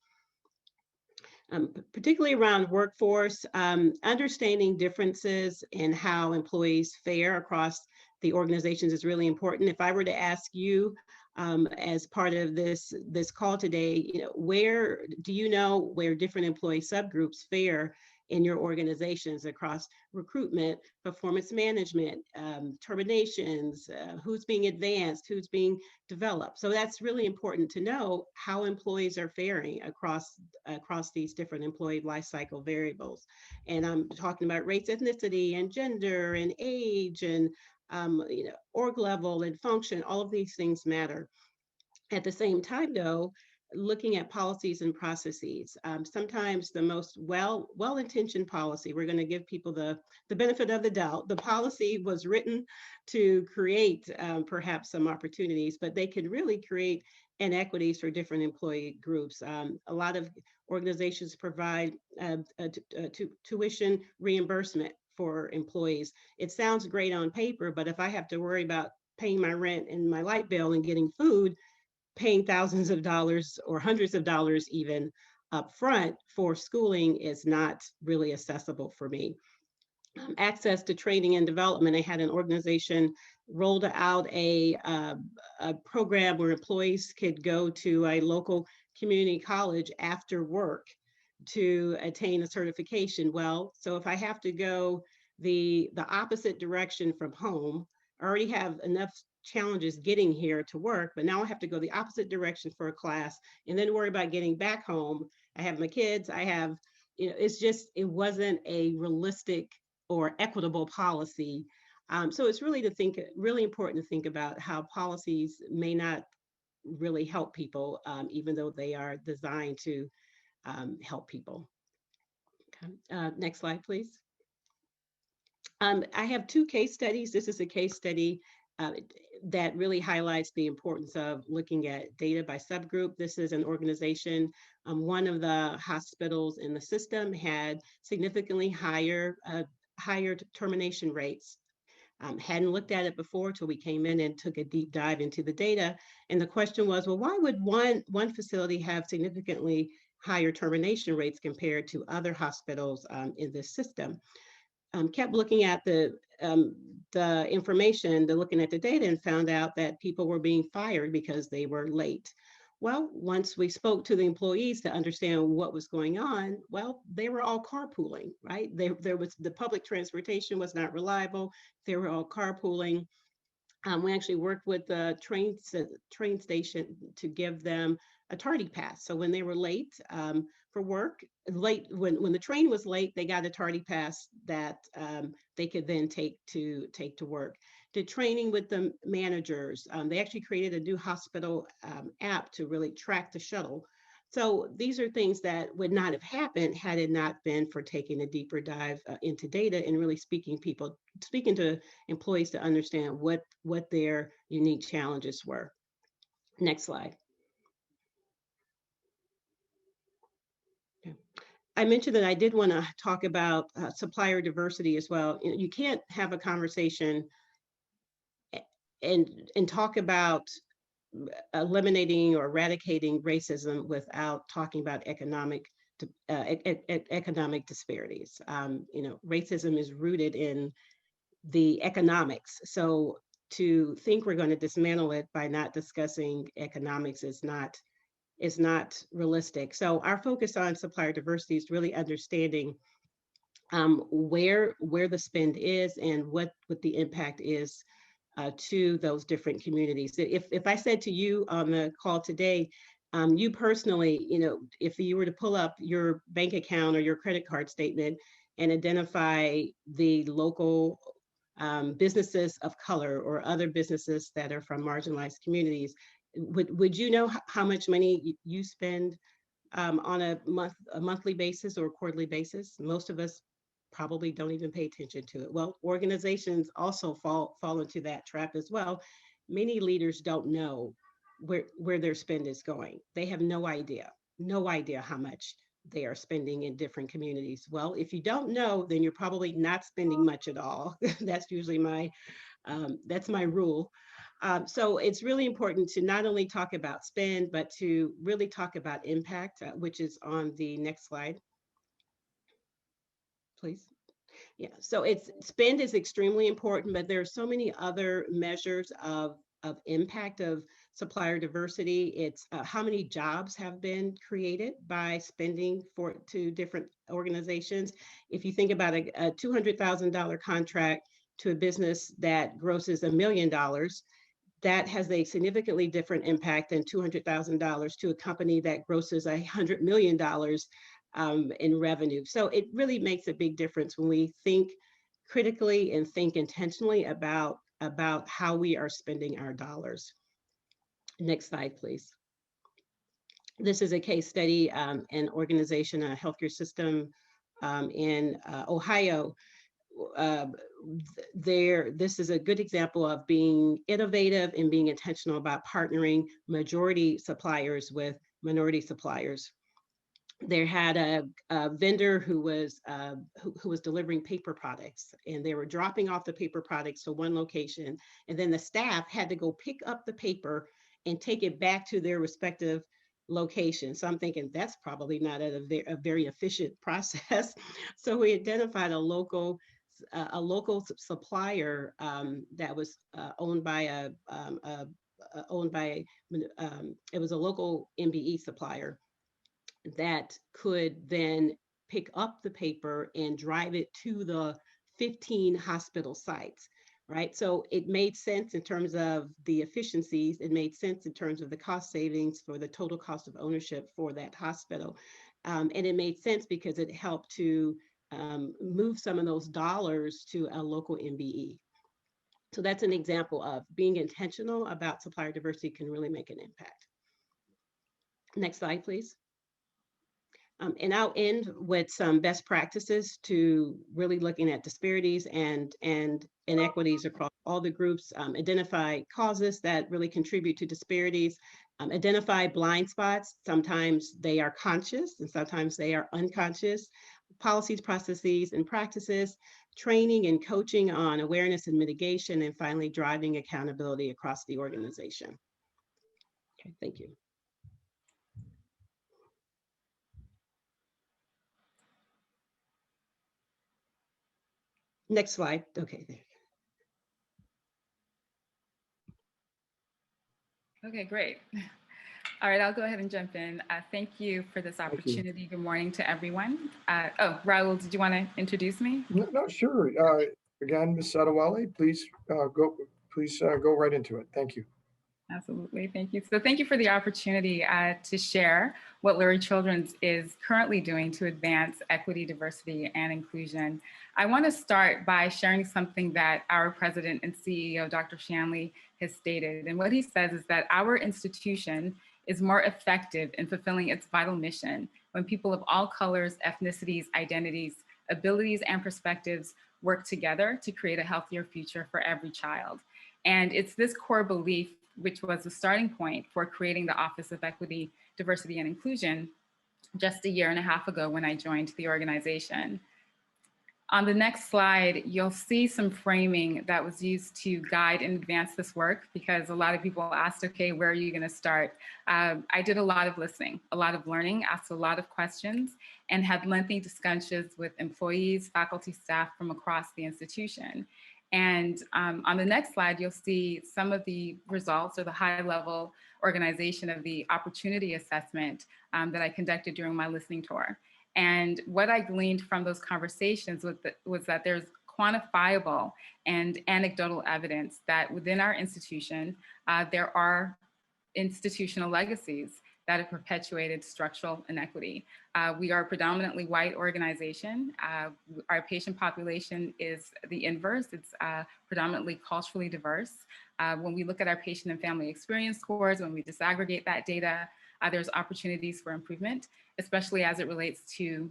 Particularly around workforce, understanding differences in how employees fare across the organizations is really important. If I were to ask you, as part of this call today, where do you know where different employee subgroups fare in your organizations across recruitment, performance management, terminations, who's being advanced, who's being developed? So that's really important to know how employees are faring across these different employee life cycle variables. And I'm talking about race, ethnicity, and gender, and age, and org level and function. All of these things matter. At the same time, though, looking at policies and processes, sometimes the most well-intentioned policy, we're going to give people the benefit of the doubt. The policy was written to create perhaps some opportunities, but they can really create inequities for different employee groups. A lot of organizations provide tuition reimbursement for employees. It sounds great on paper, but if I have to worry about paying my rent and my light bill and getting food, paying thousands of dollars or hundreds of dollars even up front for schooling is not really accessible for me. Access to training and development. I had an organization rolled out a program where employees could go to a local community college after work to attain a certification. Well, so if I have to go the opposite direction from home, I already have enough challenges getting here to work, but now I have to go the opposite direction for a class and then worry about getting back home. I have my kids, I have, it's just, it wasn't a realistic or equitable policy. So it's really important to think about how policies may not really help people, even though they are designed to help people. Okay. Next slide, please. I have two case studies. This is a case study that really highlights the importance of looking at data by subgroup. This is an organization. One of the hospitals in the system had significantly higher termination rates. Hadn't looked at it before till we came in and took a deep dive into the data. And the question was, well, why would one facility have significantly higher termination rates compared to other hospitals in this system? Kept looking at the information, looking at the data, and found out that people were being fired because they were late. Well, once we spoke to the employees to understand what was going on, well, they were all carpooling, right? The public transportation was not reliable. They were all carpooling. We actually worked with the train station to give them a tardy pass. So when they were late for work, when the train was late, they got a tardy pass that they could then take to work. Did training with the managers. They actually created a new hospital app to really track the shuttle. So these are things that would not have happened had it not been for taking a deeper dive into data and really speaking to employees to understand what their unique challenges were. Next slide. Okay. I mentioned that I did want to talk about supplier diversity as well. You can't have a conversation and talk about eliminating or eradicating racism without talking about economic disparities. Racism is rooted in the economics. So to think we're going to dismantle it by not discussing economics is not realistic. So our focus on supplier diversity is really understanding where the spend is and what the impact is to those different communities. If I said to you on the call today, you personally, if you were to pull up your bank account or your credit card statement and identify the local businesses of color or other businesses that are from marginalized communities, would you know how much money you spend on a monthly basis or quarterly basis? Most of us probably don't even pay attention to it. Well, organizations also fall into that trap as well. Many leaders don't know where their spend is going. They have no idea how much they are spending in different communities. Well, if you don't know, then you're probably not spending much at all. That's usually that's my rule. So it's really important to not only talk about spend, but to really talk about impact, which is on the next slide, please. Yeah, so spend is extremely important, but there are so many other measures of impact of supplier diversity. It's how many jobs have been created by spending to different organizations. If you think about a $200,000 contract to a business that grosses $1 million, that has a significantly different impact than $200,000 to a company that grosses $100 million in revenue. So it really makes a big difference when we think critically and think intentionally about how we are spending our dollars. Next slide, please. This is a case study, an organization, a healthcare system in Ohio. This is a good example of being innovative and being intentional about partnering majority suppliers with minority suppliers. They had a vendor who was delivering paper products, and they were dropping off the paper products to one location, and then the staff had to go pick up the paper and take it back to their respective location. So I'm thinking that's probably not a very efficient process. So we identified a local supplier that was owned by it was a local MBE supplier that could then pick up the paper and drive it to the 15 hospital sites. right? So it made sense in terms of the efficiencies. It made sense in terms of the cost savings for the total cost of ownership for that hospital. And it made sense because it helped to move some of those dollars to a local MBE. So that's an example of being intentional about supplier diversity can really make an impact. Next slide, please. And I'll end with some best practices to really looking at disparities and inequities across all the groups, identify causes that really contribute to disparities, identify blind spots. Sometimes they are conscious and sometimes they are unconscious. Policies, processes, and practices, training and coaching on awareness and mitigation, and finally driving accountability across the organization. Okay, thank you. Next slide. Okay, there. Okay, great. All right, I'll go ahead and jump in. Thank you for this opportunity. Good morning to everyone. Oh, Raul, did you want to introduce me? No, sure. Again, Ms. Sadawale, please go right into it. Thank you. Absolutely, thank you. So thank you for the opportunity to share what Lurie Children's is currently doing to advance equity, diversity, and inclusion. I want to start by sharing something that our president and CEO, Dr. Shanley, has stated. And what he says is that our institution is more effective in fulfilling its vital mission when people of all colors, ethnicities, identities, abilities, and perspectives work together to create a healthier future for every child. And it's this core belief which was the starting point for creating the Office of Equity, Diversity, and Inclusion just 1.5 years ago when I joined the organization. On the next slide, you'll see some framing that was used to guide and advance this work, because a lot of people asked, okay, where are you going to start? I did a lot of listening, a lot of learning, asked a lot of questions, and had lengthy discussions with employees, faculty, staff from across the institution. And on the next slide, you'll see some of the results or the high-level organization of the opportunity assessment that I conducted during my listening tour. And what I gleaned from those conversations was that there's quantifiable and anecdotal evidence that within our institution, there are institutional legacies that have perpetuated structural inequity. We are a predominantly white organization. Our patient population is the inverse. It's predominantly culturally diverse. When we look at our patient and family experience scores, when we disaggregate that data, there's opportunities for improvement, especially as it relates to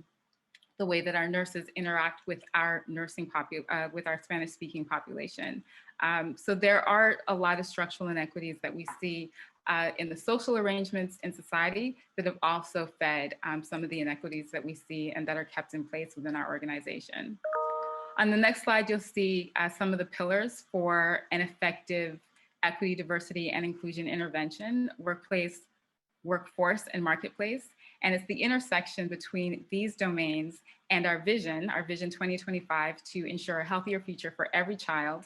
the way that our nurses interact with our with our Spanish-speaking population. So there are a lot of structural inequities that we see in the social arrangements in society that have also fed some of the inequities that we see and that are kept in place within our organization. On the next slide, you'll see some of the pillars for an effective equity, diversity, and inclusion intervention: workplace, workforce, and marketplace. And it's the intersection between these domains and our Vision 2025, to ensure a healthier future for every child,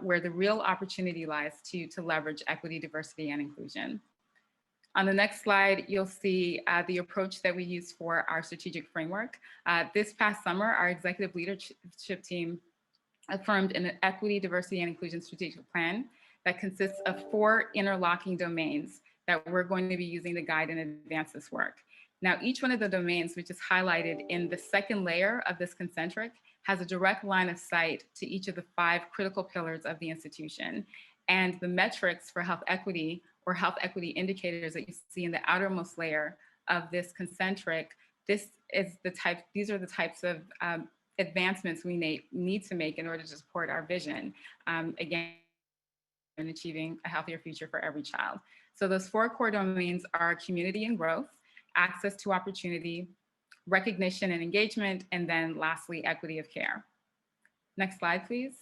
where the real opportunity lies to leverage equity, diversity, and inclusion. On the next slide, you'll see the approach that we use for our strategic framework. This past summer, our executive leadership team affirmed an equity, diversity, and inclusion strategic plan that consists of 4 interlocking domains that we're going to be using to guide and advance this work. Now, each one of the domains, which is highlighted in the second layer of this concentric, has a direct line of sight to each of the 5 critical pillars of the institution. And the metrics for health equity, or health equity indicators, that you see in the outermost layer of this concentric, these are the types of advancements we need to make in order to support our vision, again, in achieving a healthier future for every child. So those 4 core domains are community and growth, access to opportunity, recognition and engagement, and then lastly, equity of care. Next slide, please.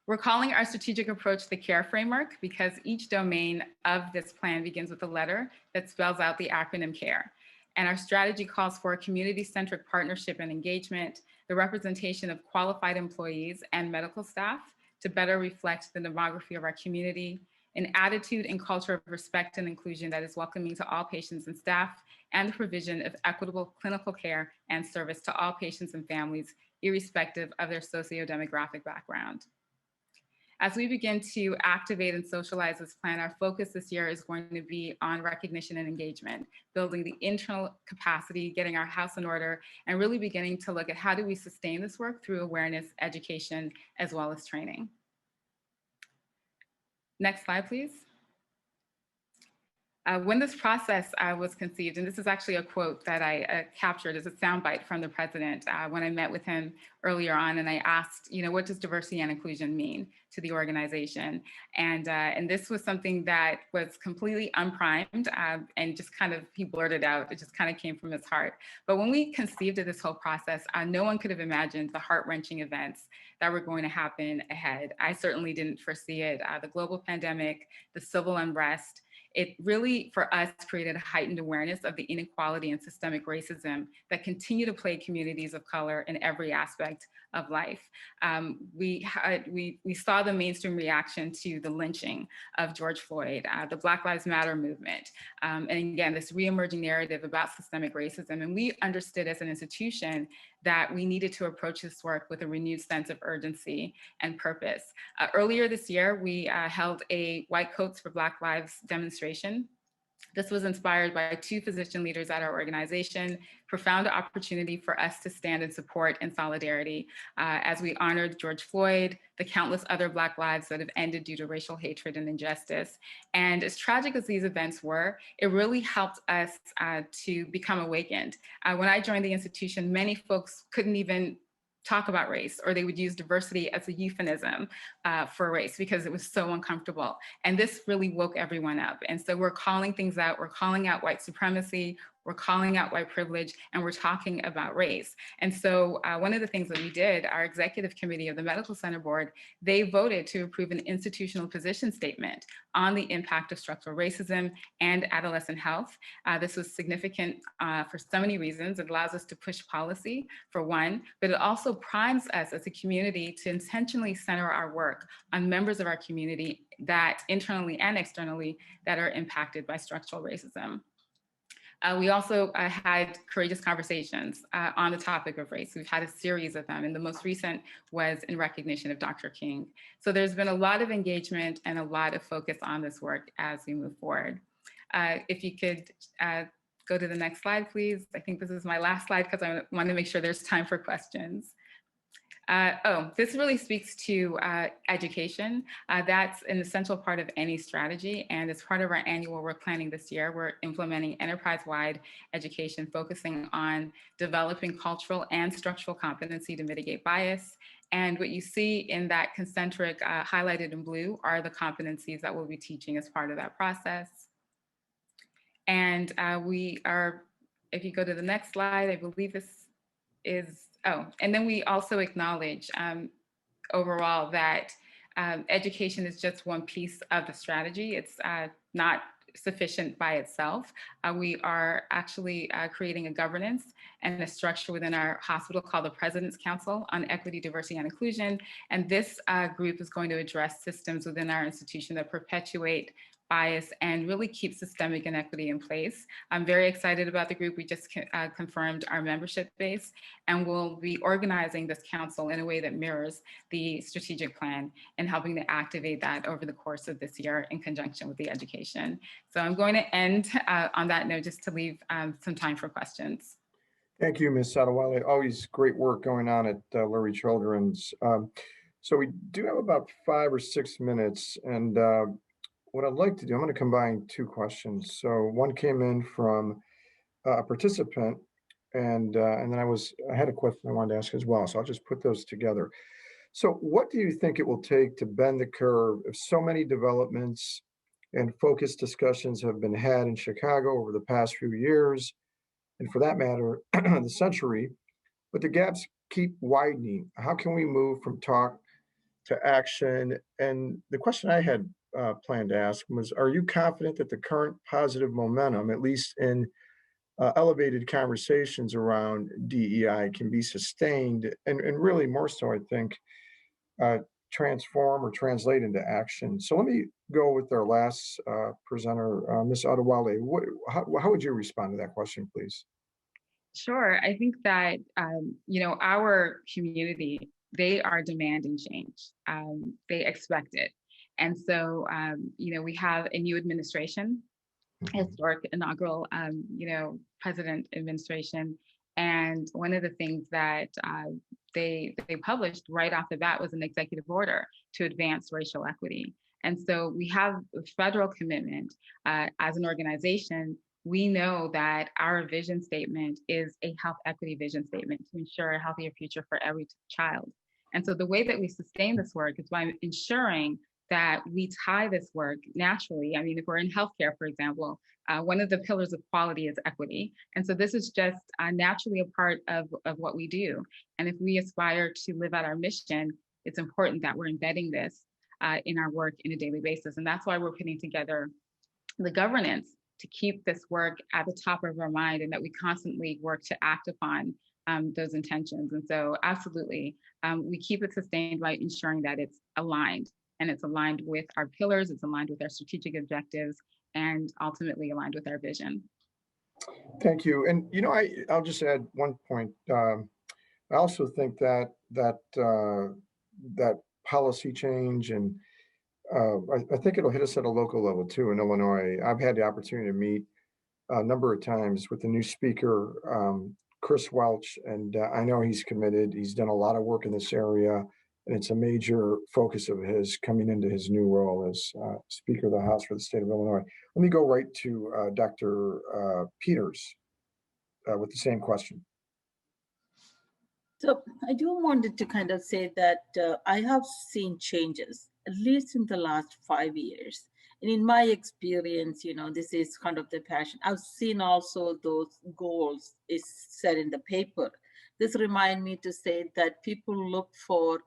We're calling our strategic approach the CARE framework because each domain of this plan begins with a letter that spells out the acronym CARE. And our strategy calls for a community-centric partnership and engagement, the representation of qualified employees and medical staff to better reflect the demography of our community, an attitude and culture of respect and inclusion that is welcoming to all patients and staff, and the provision of equitable clinical care and service to all patients and families irrespective of their socio-demographic background. As we begin to activate and socialize this plan, our focus this year is going to be on recognition and engagement, building the internal capacity, getting our house in order, and really beginning to look at how do we sustain this work through awareness, education, as well as training. Next slide, please. When this process was conceived, and this is actually a quote that I captured as a soundbite from the president when I met with him earlier on, and I asked, what does diversity and inclusion mean to the organization? And this was something that was completely unprimed and just kind of, he blurted out, it just kind of came from his heart. But when we conceived of this whole process, no one could have imagined the heart-wrenching events that were going to happen ahead. I certainly didn't foresee it. The global pandemic, the civil unrest, it really, for us, created a heightened awareness of the inequality and systemic racism that continue to plague communities of color in every aspect of life. We saw the mainstream reaction to the lynching of George Floyd, the Black Lives Matter movement, and again, this reemerging narrative about systemic racism. And we understood as an institution that we needed to approach this work with a renewed sense of urgency and purpose. Earlier this year, we held a White Coats for Black Lives demonstration. This was inspired by 2 physician leaders at our organization, profound opportunity for us to stand in support and solidarity as we honored George Floyd, the countless other Black lives that have ended due to racial hatred and injustice. And as tragic as these events were, it really helped us to become awakened. When I joined the institution, many folks couldn't even talk about race, or they would use diversity as a euphemism for race because it was so uncomfortable. And this really woke everyone up. And so we're calling things out. We're calling out white supremacy. We're calling out white privilege, and we're talking about race. And so one of the things that we did, our executive committee of the Medical Center Board, they voted to approve an institutional position statement on the impact of structural racism and adolescent health. This was significant for so many reasons. It allows us to push policy, for one, but it also primes us as a community to intentionally center our work on members of our community that internally and externally that are impacted by structural racism. We also had courageous conversations on the topic of race. We've had a series of them, and the most recent was in recognition of Dr. King. So there's been a lot of engagement and a lot of focus on this work as we move forward. If you could go to the next slide, please. I think this is my last slide because I want to make sure there's time for questions. This really speaks to education. That's an essential part of any strategy. And as part of our annual work planning this year, we're implementing enterprise-wide education, focusing on developing cultural and structural competency to mitigate bias. And what you see in that concentric highlighted in blue are the competencies that we'll be teaching as part of that process. And we are, if you go to the next slide, I believe this is, and then we also acknowledge overall that education is just one piece of the strategy. It's not sufficient by itself. We are actually creating a governance and a structure within our hospital called the President's Council on Equity, Diversity, and Inclusion. And this group is going to address systems within our institution that perpetuate bias and really keep systemic inequity in place. I'm very excited about the group. We just confirmed our membership base, and we'll be organizing this council in a way that mirrors the strategic plan and helping to activate that over the course of this year in conjunction with the education. So I'm going to end on that note just to leave some time for questions. Thank you, Ms. Sadawale. Always great work going on at Lurie Children's. So we do have about 5 or 6 minutes, and what I'd like to do, I'm going to combine 2 questions. So one came in from a participant, and then I had a question I wanted to ask as well. So I'll just put those together. So what do you think it will take to bend the curve if so many developments and focused discussions have been had in Chicago over the past few years, and for that matter, the century, but the gaps keep widening? How can we move from talk to action? And the question I had planned to ask was, are you confident that the current positive momentum, at least in elevated conversations around DEI, can be sustained and really more so, I think, transform or translate into action? So let me go with our last presenter, Ms. Adewale. How would you respond to that question, please? Sure. I think that, our community, they are demanding change. They expect it. And so, we have a new administration, historic inaugural, president administration. And one of the things that they published right off the bat was an executive order to advance racial equity. And so we have a federal commitment as an organization. We know that our vision statement is a health equity vision statement to ensure a healthier future for every child. And so the way that we sustain this work is by ensuring that we tie this work naturally. I mean, if we're in healthcare, for example, one of the pillars of quality is equity. And so this is just naturally a part of what we do. And if we aspire to live out our mission, it's important that we're embedding this in our work in a daily basis. And that's why we're putting together the governance to keep this work at the top of our mind, and that we constantly work to act upon those intentions. And so absolutely, we keep it sustained by ensuring that it's aligned. And it's aligned with our pillars, it's aligned with our strategic objectives, and ultimately aligned with our vision. Thank you. And I'll just add one point. I also think that policy change, and I think it'll hit us at a local level too in Illinois. I've had the opportunity to meet a number of times with the new speaker, Chris Welch, and I know he's committed. He's done a lot of work in this area. And it's a major focus of his coming into his new role as Speaker of the House for the state of Illinois. Let me go right to Dr. Peters with the same question. So I do wanted to kind of say that I have seen changes, at least in the last 5 years. And in my experience, this is kind of the passion. I've seen also those goals is set in the paper. This reminds me to say that people look for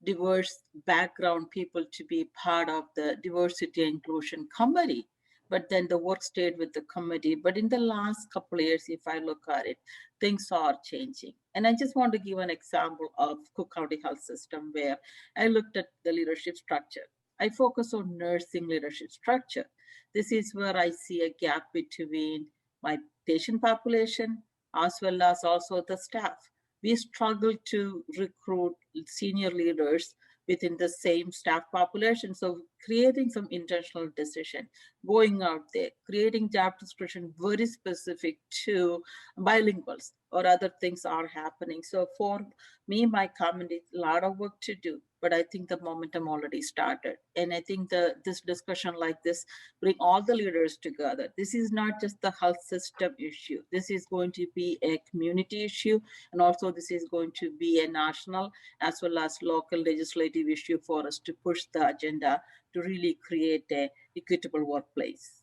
diverse background people to be part of the diversity and inclusion committee, but then the work stayed with the committee. But in the last couple of years, if I look at it, things are changing. And I just want to give an example of Cook County Health System, where I looked at the leadership structure. I focus on nursing leadership structure. This is where I see a gap between my patient population as well as also the staff. We struggle to recruit senior leaders within the same staff population. So creating some intentional decision, going out there, creating job description very specific to bilinguals or other things are happening. So for me, my comment is a lot of work to do, but I think the momentum already started. And I think this discussion like this bring all the leaders together. This is not just the health system issue. This is going to be a community issue. And also this is going to be a national as well as local legislative issue for us to push the agenda to really create an equitable workplace.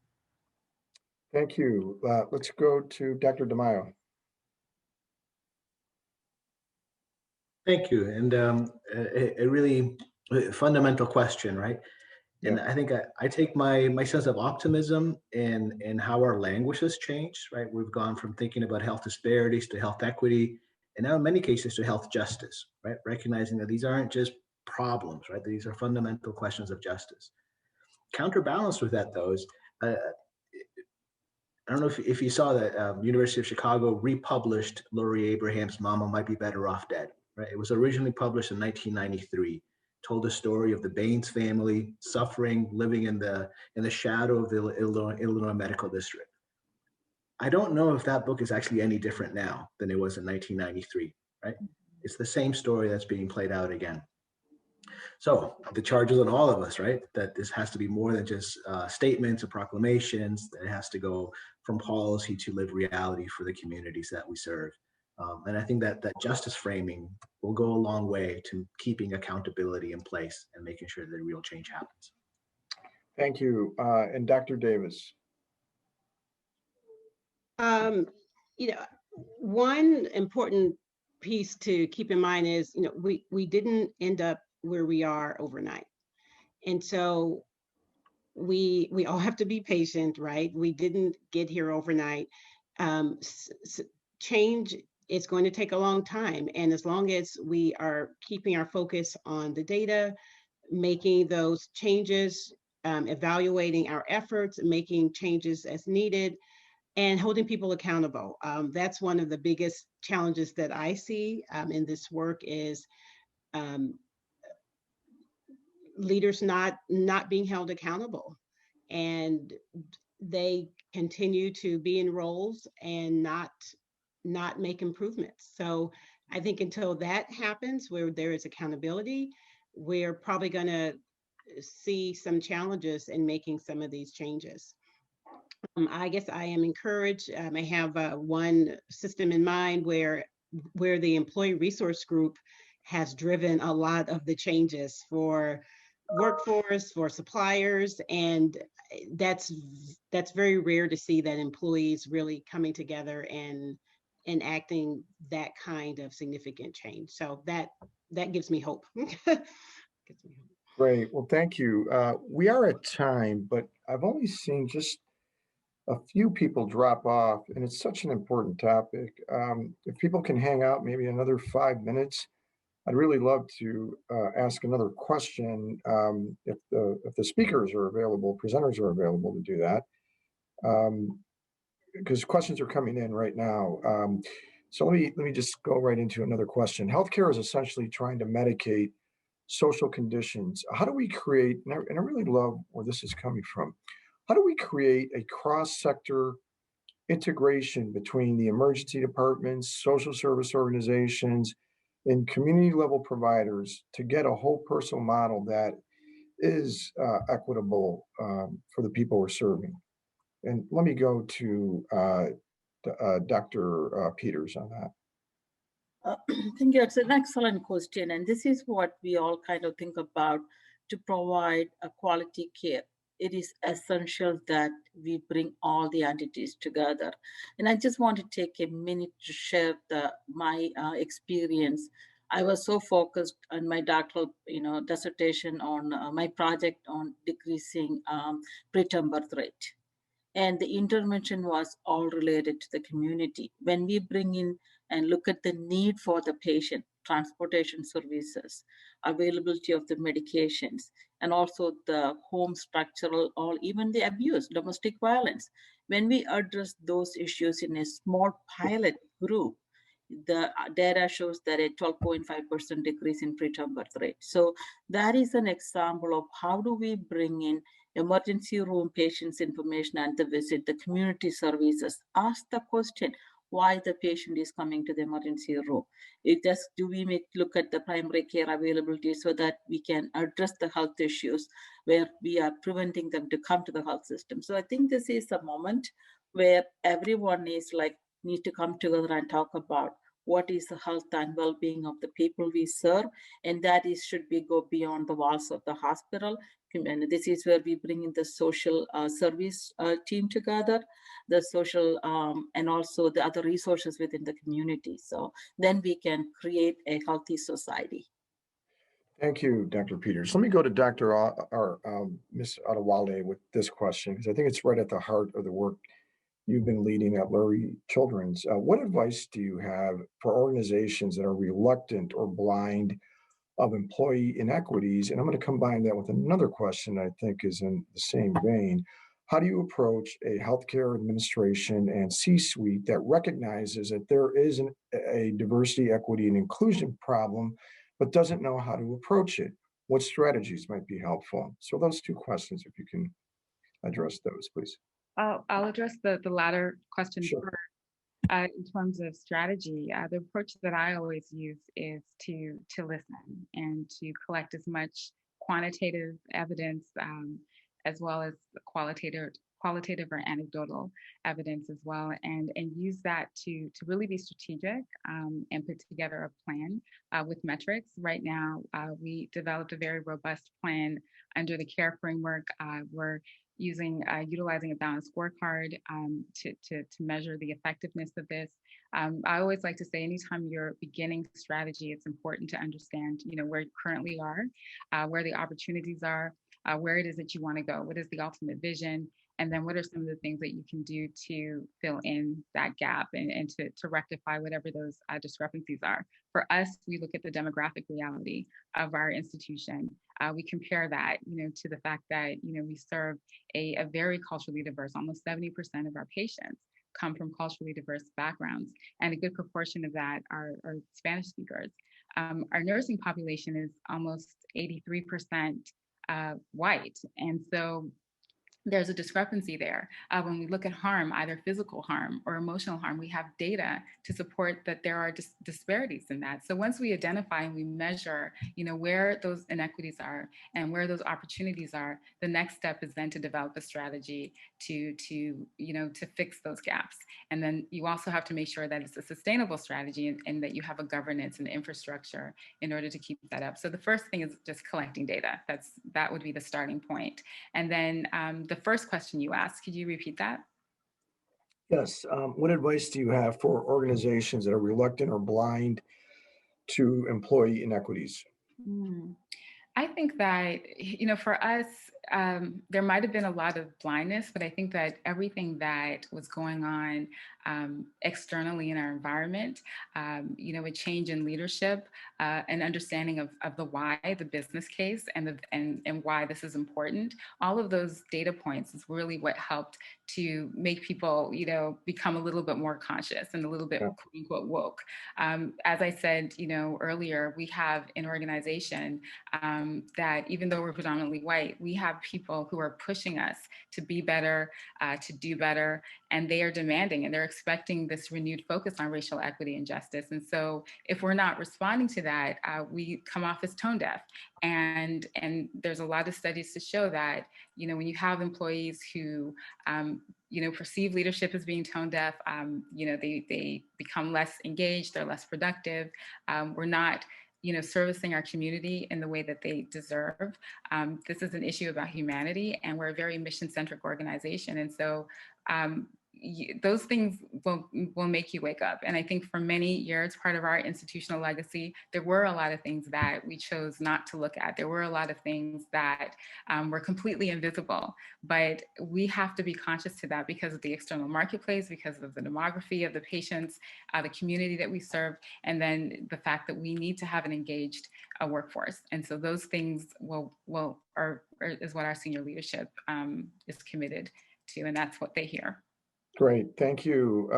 Thank you. Let's go to Dr. DeMaio. Thank you. And a really fundamental question, right? And I think I take my sense of optimism in how our language has changed, right? We've gone from thinking about health disparities to health equity, and now in many cases to health justice, right? Recognizing that these aren't just problems, right? These are fundamental questions of justice. Counterbalanced with that, though, is I don't know if you saw that University of Chicago republished Laurie Abraham's Mama Might Be Better Off Dead, right? It was originally published in 1993, told the story of the Baines family suffering, living in the shadow of the Illinois Medical District. I don't know if that book is actually any different now than it was in 1993, right? It's the same story that's being played out again. So the charge is on all of us, right? That this has to be more than just statements or proclamations, that it has to go from policy to live reality for the communities that we serve. And I think that justice framing will go a long way to keeping accountability in place and making sure that real change happens. Thank you. And Dr. Davis. One important piece to keep in mind is, we didn't end up where we are overnight. And so we all have to be patient, right? We didn't get here overnight. Change is going to take a long time. And as long as we are keeping our focus on the data, making those changes, evaluating our efforts, making changes as needed, and holding people accountable. That's one of the biggest challenges that I see in this work is um, leaders not being held accountable, and they continue to be in roles and not make improvements. So I think until that happens, where there is accountability, we're probably going to see some challenges in making some of these changes. I guess I am encouraged. I have one system in mind where the employee resource group has driven a lot of the changes for workforce, for suppliers, and that's very rare to see that employees really coming together and enacting that kind of significant change. So that gives me hope. Gives me hope. Great. Well, thank you. We are at time, but I've only seen just a few people drop off, and it's such an important topic. If people can hang out maybe another 5 minutes, I'd really love to ask another question if the speakers are available, presenters are available to do that, because questions are coming in right now. So let me just go right into another question. Healthcare is essentially trying to medicate social conditions. How do we create, and I really love where this is coming from, how do we create a cross-sector integration between the emergency departments, social service organizations, and community level providers to get a whole personal model that is equitable for the people we're serving? And let me go to Dr. Peters on that. I think it's an excellent question. And this is what we all kind of think about to provide a quality care. It is essential that we bring all the entities together. And I just want to take a minute to share my experience. I was so focused on my doctoral, dissertation on my project on decreasing preterm birth rate. And the intervention was all related to the community. When we bring in and look at the need for the patient, transportation services, availability of the medications, and also the home structural or even the abuse, domestic violence, when we address those issues in a small pilot group, the data shows that a 12.5% decrease in preterm birth rate. So that is an example of how do we bring in emergency room patients information at the visit, the community services, ask the question, why the patient is coming to the emergency room. It just, do we look at the primary care availability so that we can address the health issues where we are preventing them to come to the health system. So I think this is a moment where everyone is need to come together and talk about what is the health and well-being of the people we serve, and that is should be go beyond the walls of the hospital. And this is where we bring in the social service team together, the social and also the other resources within the community. So then we can create a healthy society. Thank you, Dr. Peters. Let me go to Dr. or Ms. Adewale with this question, because I think it's right at the heart of the work you've been leading at Lurie Children's. What advice do you have for organizations that are reluctant or blind of employee inequities? And I'm going to combine that with another question I think is in the same vein. How do you approach a healthcare administration and C-suite that recognizes that there is a diversity, equity, and inclusion problem, but doesn't know how to approach it? What strategies might be helpful? So those two questions, if you can address those, please. I'll address the latter question Sure. first. In terms of strategy, the approach that I always use is to listen and to collect as much quantitative evidence as well as qualitative or anecdotal evidence as well, and use that to really be strategic and put together a plan with metrics. Right now, we developed a very robust plan under the CARE framework. We're utilizing a balanced scorecard to measure the effectiveness of this. I always like to say, anytime you're beginning strategy, it's important to understand, where you currently are, where the opportunities are, where it is that you want to go, what is the ultimate vision, and then what are some of the things that you can do to fill in that gap and to rectify whatever those discrepancies are. For us, we look at the demographic reality of our institution. We compare that, to the fact that, we serve a very culturally diverse, almost 70% of our patients. come from culturally diverse backgrounds, and a good proportion of that are Spanish speakers. Our nursing population is almost 83% white, and so there's a discrepancy there. When we look at harm, either physical harm or emotional harm, we have data to support that there are disparities in that. So once we identify and we measure, where those inequities are and where those opportunities are, the next step is then to develop a strategy to fix those gaps. And then you also have to make sure that it's a sustainable strategy and that you have a governance and infrastructure in order to keep that up. So the first thing is just collecting data. That would be the starting point. And then the first question you asked, could you repeat that? Yes. What advice do you have for organizations that are reluctant or blind to employee inequities? I think that, for us, there might have been a lot of blindness, but I think that everything that was going on externally in our environment, a change in leadership, an understanding of the why, the business case, and why this is important. All of those data points is really what helped to make people, become a little bit more conscious and a little bit, quote unquote, woke. As I said, earlier, we have an organization that even though we're predominantly white, we have people who are pushing us to be better, to do better, and they are demanding and they're expecting this renewed focus on racial equity and justice. And so if we're not responding to that, we come off as tone deaf. And there's a lot of studies to show that, when you have employees who, perceive leadership as being tone deaf, they become less engaged, they're less productive. We're not servicing our community in the way that they deserve. This is an issue about humanity, and we're a very mission-centric organization. And so those things will make you wake up. And I think for many years, part of our institutional legacy, there were a lot of things that we chose not to look at. There were a lot of things that were completely invisible, but we have to be conscious to that because of the external marketplace, because of the demography of the patients, the community that we serve, and then the fact that we need to have an engaged workforce. And so those things is what our senior leadership is committed to, and that's what they hear. Great, thank you.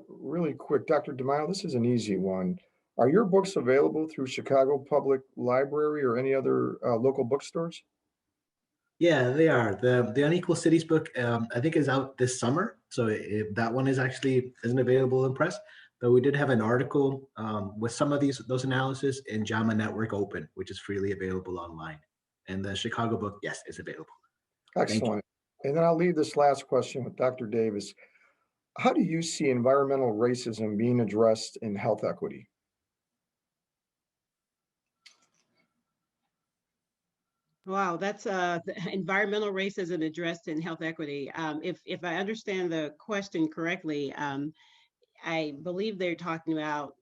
Really quick, Dr. DeMille, this is an easy one. Are your books available through Chicago Public Library or any other local bookstores? Yeah, they are. The Unequal Cities book, I think, is out this summer. So that one isn't available in press. But we did have an article with some of those analysis in JAMA Network Open, which is freely available online. And the Chicago book, yes, is available. Excellent. And then I'll leave this last question with Dr. Davis. How do you see environmental racism being addressed in health equity? Wow, that's environmental racism addressed in health equity. If I understand the question correctly, I believe they're talking about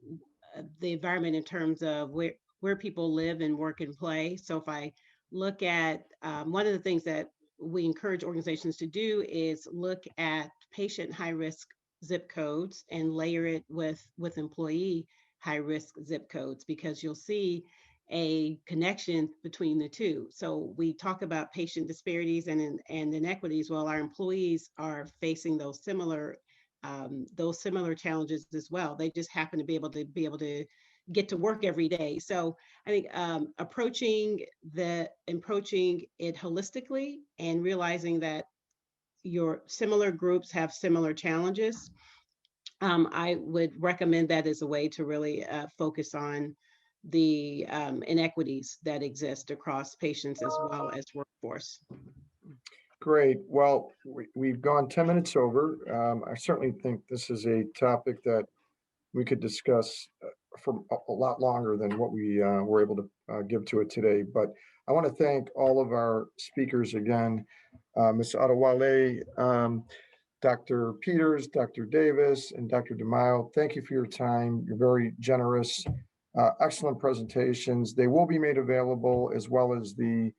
the environment in terms of where people live and work and play. So if I look at one of the things that we encourage organizations to do is look at patient high-risk zip codes and layer it with employee high-risk zip codes, because you'll see a connection between the two. So we talk about patient disparities and inequities. Well, our employees are facing those similar challenges as well. They just happen to be able to get to work every day. So I think approaching it holistically and realizing that your similar groups have similar challenges, I would recommend that as a way to really focus on the inequities that exist across patients as well as workforce. Great. Well, we've gone 10 minutes over. I certainly think this is a topic that we could discuss for a lot longer than what we were able to give to it today. But I want to thank all of our speakers again, Ms. Adewale, Dr. Peters, Dr. Davis, and Dr. DeMille. Thank you for your time. You're very generous. Excellent presentations. They will be made available, as well as the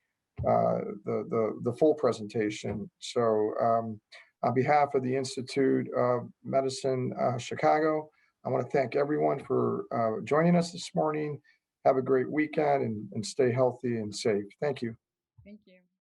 full presentation. So on behalf of the Institute of Medicine Chicago, I want to thank everyone for joining us this morning. Have a great weekend and stay healthy and safe. Thank you. Thank you.